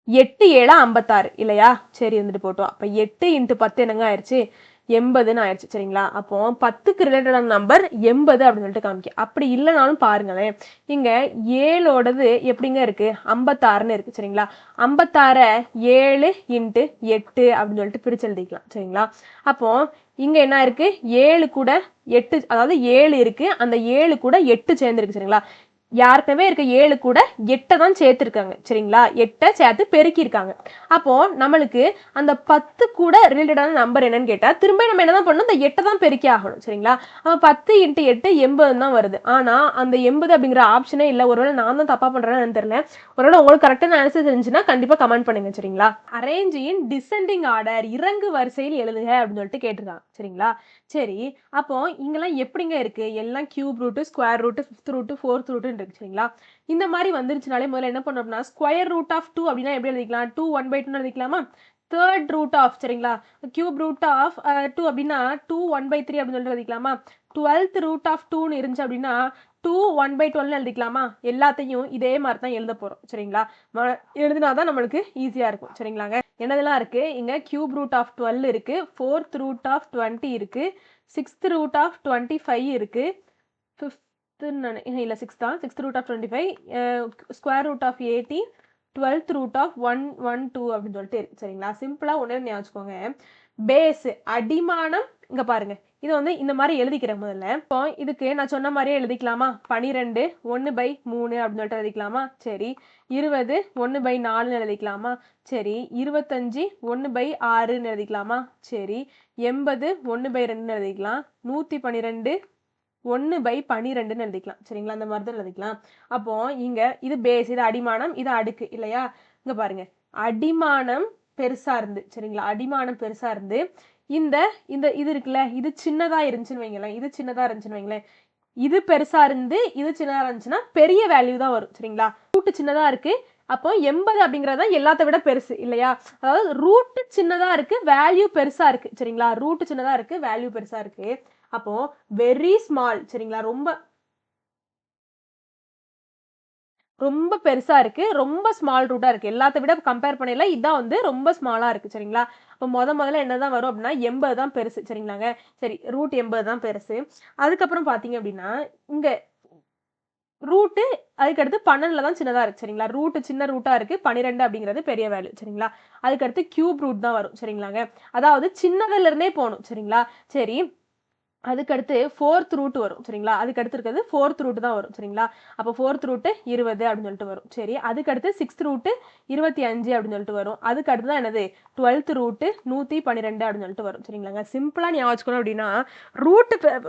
8 7 56 இல்லையா. சரி இருந்துட்டு போட்டோம். அப்போ 8 இன்ட்டு 10 என்னங்க ஆயிடுச்சு 80ன்னு ஆயிடுச்சு சரிங்களா. அப்போ 10க்கு ரிலேட்டடான நம்பர் 80 அப்படின்னு சொல்லிட்டு காமிக்க. அப்படி இல்லைனாலும் பாருங்களேன், இங்க 7ஓடது எப்படிங்க இருக்கு 56ன்னு இருக்கு சரிங்களா. 56 7 இன்ட்டு 8 அப்படின்னு சொல்லிட்டு பிரிச்சு எழுதிக்கலாம் சரிங்களா. அப்போ இங்க என்ன இருக்கு 7 கூட 8, அதாவது 7 இருக்கு, அந்த 7 கூட 8 சேர்ந்துருக்கு சரிங்களா. யாருக்கவே இருக்க 7 கூட 8 தான் சேர்த்துருக்காங்க சரிங்களா. 8 சேர்த்து பெருக்கியிருக்காங்க. அப்போ நம்மளுக்கு அந்த 10 கூட ரிலேட்டடான நம்பர் என்னன்னு கேட்டா திரும்ப நம்ம என்னதான் பண்ணணும், இந்த 8 தான் பெருக்கி ஆகணும் சரிங்களா. அப்போ 10 இன்ட்டு 8 80 தான் வருது. ஆனா அந்த 80 அப்படிங்கிற ஆப்ஷனே இல்லை. ஒருவேளை நான் தான் தப்பா பண்றேன்னு தெரியல. ஒருவேளை உங்களுக்கு கரெக்டான ஆன்சர் தெரிஞ்சுன்னா கண்டிப்பா கமெண்ட் பண்ணுங்க சரிங்களா. அரேஞ்ச் இன் டிசெண்டிங் ஆர்டர், இறங்கு வரிசையில் எழுதுக அப்படின்னு சொல்லிட்டு கேட்டிருக்காங்க சரிங்களா. சரி, அப்போ இங்கெல்லாம் எப்படிங்க இருக்கு, எல்லாம் cube root, square root, 5th root, 4th root இருக்கு சரிங்களா. இந்த மாதிரி வந்துருச்சுனாலே முதல்ல என்ன பண்ணோம் அப்படின்னா ஸ்கொயர் ரூட் ஆஃப் 2 அப்படின்னா எப்படி எழுதிக்கலாம், 2 1/2 எழுதிக்கலாமா. தேர்ட் ரூட் ஆஃப் சரிங்களா, கியூப் ரூட் ஆஃப் 2 அப்படின்னா 2 1/3 அப்படின்னு சொல்லிட்டு எழுதிக்கலாமா. 12th ரூட் ஆஃப் 2ன்னு இருந்துச்சு அப்படின்னா 2 1/12 எழுதிக்கலாமா. எல்லாத்தையும் இதே மாதிரி தான் எழுத போறோம் சரிங்களா. எழுதினாதான் நம்மளுக்கு ஈஸியா இருக்கும் சரிங்களாங்க. என்னதெல்லாம் இருக்கு இங்க கியூப் ரூட் ஆஃப் 12 இருக்கு, 4th ரூட் ஆஃப் 20 இருக்கு, 6th ரூட் ஆஃப் 25 இருக்கு, 5th இல்ல 6 தான், 6th root of 25, square root of 80, 12th root of 112 அப்படின்னு சொல்லிட்டு இருக்கு சரிங்களா. சிம்பிளா ஒண்ணு ஞாபகம், பேஸ் அடிமானம் இங்க பாருங்க. இது வந்து இந்த மாதிரி எழுதிக்கிறேன் முதல்ல. இப்போ இதுக்கு நான் சொன்ன மாதிரியே எழுதிக்கலாமா. 12 1/3 அப்படின்னு சொல்லிட்டு எழுதிக்கலாமா. சரி, 20 1/4 எழுதிக்கலாமா. சரி, 25 1/6 எழுதிக்கலாமா. சரி, 80 1/2 எழுதிக்கலாம். 112 1/12 எழுதிக்கலாம் சரிங்களா. அந்த மாதிரி தான் எழுதிக்கலாம். அப்போ இங்க இது பேஸ், இது அடிமானம், இது அடுக்கு இல்லையா. இங்க பாருங்க, அடிமானம் பெருசா இருந்து சரிங்களா. அடிமானம் பெருசா இருந்து இந்த இந்த இது இருக்குல்ல, இது சின்னதா இருந்துச்சுன்னு வைங்களேன், இது சின்னதா இருந்துச்சுன்னு வைங்களேன், இது பெருசா இருந்து இது சின்னதா இருந்துச்சுன்னா பெரிய வேல்யூ தான் வரும் சரிங்களா. ரூட் சின்னதா இருக்கு, அப்போ 80 அப்படிங்கறத எல்லாத்த விட பெருசு இல்லையா. அதாவது ரூட் சின்னதா இருக்கு, வேல்யூ பெருசா இருக்கு சரிங்களா. ரூட் சின்னதா இருக்கு, வேல்யூ பெருசா இருக்கு. அப்போ வெரி ஸ்மால் சரிங்களா, ரொம்ப ரொம்ப பெருசா இருக்கு, ரொம்ப ஸ்மால் ரூட்டா இருக்கு. எல்லாத்த விட கம்பேர் பண்ணல இதான் வந்து ரொம்ப ஸ்மாலா இருக்கு சரிங்களா. இப்போ முதல்ல என்னதான் வரும் அப்படின்னா 80 தான் பெருசு சரிங்களாங்க. சரி, ரூட் 80 தான் பெருசு. அதுக்கப்புறம் பாத்தீங்க அப்படின்னா இங்க ரூட்டு அதுக்கடுத்து 12 தான் சின்னதா இருக்கு சரிங்களா. ரூட் சின்ன ரூட்டா இருக்கு, 12 அப்படிங்கிறது பெரிய வேல்யூ சரிங்களா. அதுக்கடுத்து கியூப் ரூட் தான் வரும் சரிங்களாங்க. அதாவது சின்னதுல இருந்தே போகணும் சரிங்களா. சரி, அதுக்கடுத்து 4th ரூட் வரும் சரிங்களா. அதுக்கடுத்து இருக்கிறது 4th ரூட் தான் வரும் சரிங்களா. அப்போ 4th ரூட் 20 அப்படின்னு சொல்லிட்டு வரும். சரி, அதுக்கடுத்து 6th ரூட் 25 அப்படின்னு சொல்லிட்டு வரும். அதுக்கு அடுத்து தான் என்னது 12th ரூட் 112 அப்படின்னு சொல்லிட்டு வரும் சரிங்களாங்க. சிம்பிளா ஞாபகம் அப்படின்னா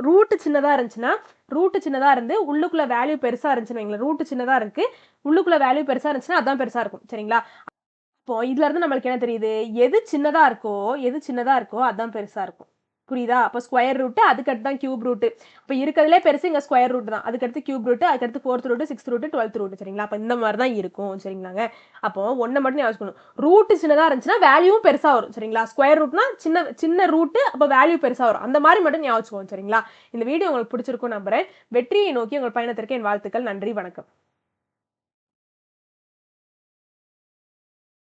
ரூட் சின்னதா இருந்துச்சுன்னா, ரூட் சின்னதா இருந்து உள்ளுக்குள்ள வேல்யூ பெருசா இருந்துச்சுன்னு வைங்களேன். ரூட் சின்னதா இருக்கு, உள்ளுக்குள்ள வேல்யூ பெருசா இருந்துச்சுன்னா அதான் பெருசா இருக்கும் சரிங்களா. இப்போ இதுல இருந்து நம்மளுக்கு என்ன தெரியுது, எது சின்னதா இருக்கோ அதான் பெருசா இருக்கும். புரியுதா? அப்போ ஸ்கொயர் ரூட் அதுக்கடுத்து தான் கியூப் ரூட். இப்போ இருக்கிறதுலே பெருசு இங்க ஸ்கொயர் ரூட் தான். அதுக்கடுத்து கியூப் ரூட், அதுக்கடுத்து 4th root, 6th root, 12th root. சரிங்களா? அப்போ இந்த மாதிரி தான் இருக்கும். சரிங்களாங்க? அப்போ ஒன்றை மட்டும் ஞாபகம் வச்சுக்கணும். ரூட் சின்னதா இருந்துச்சுன்னா வேல்யூவும் பெருசா வரும். சரிங்களா? ஸ்கொயர் ரூட்னா சின்ன சின்ன ரூட், அப்போ வேல்யூ பெருசா வரும். அந்த மாதிரி மட்டும் ஞாபகம் வச்சுக்கோங்க. சரிங்களா? இந்த வீடியோ உங்களுக்கு பிடிச்சிருக்கும் நம்புறேன். வெற்றியை நோக்கி உங்கள் பயணத்திற்கு என் வாழ்த்துக்கள். நன்றி, வணக்கம்.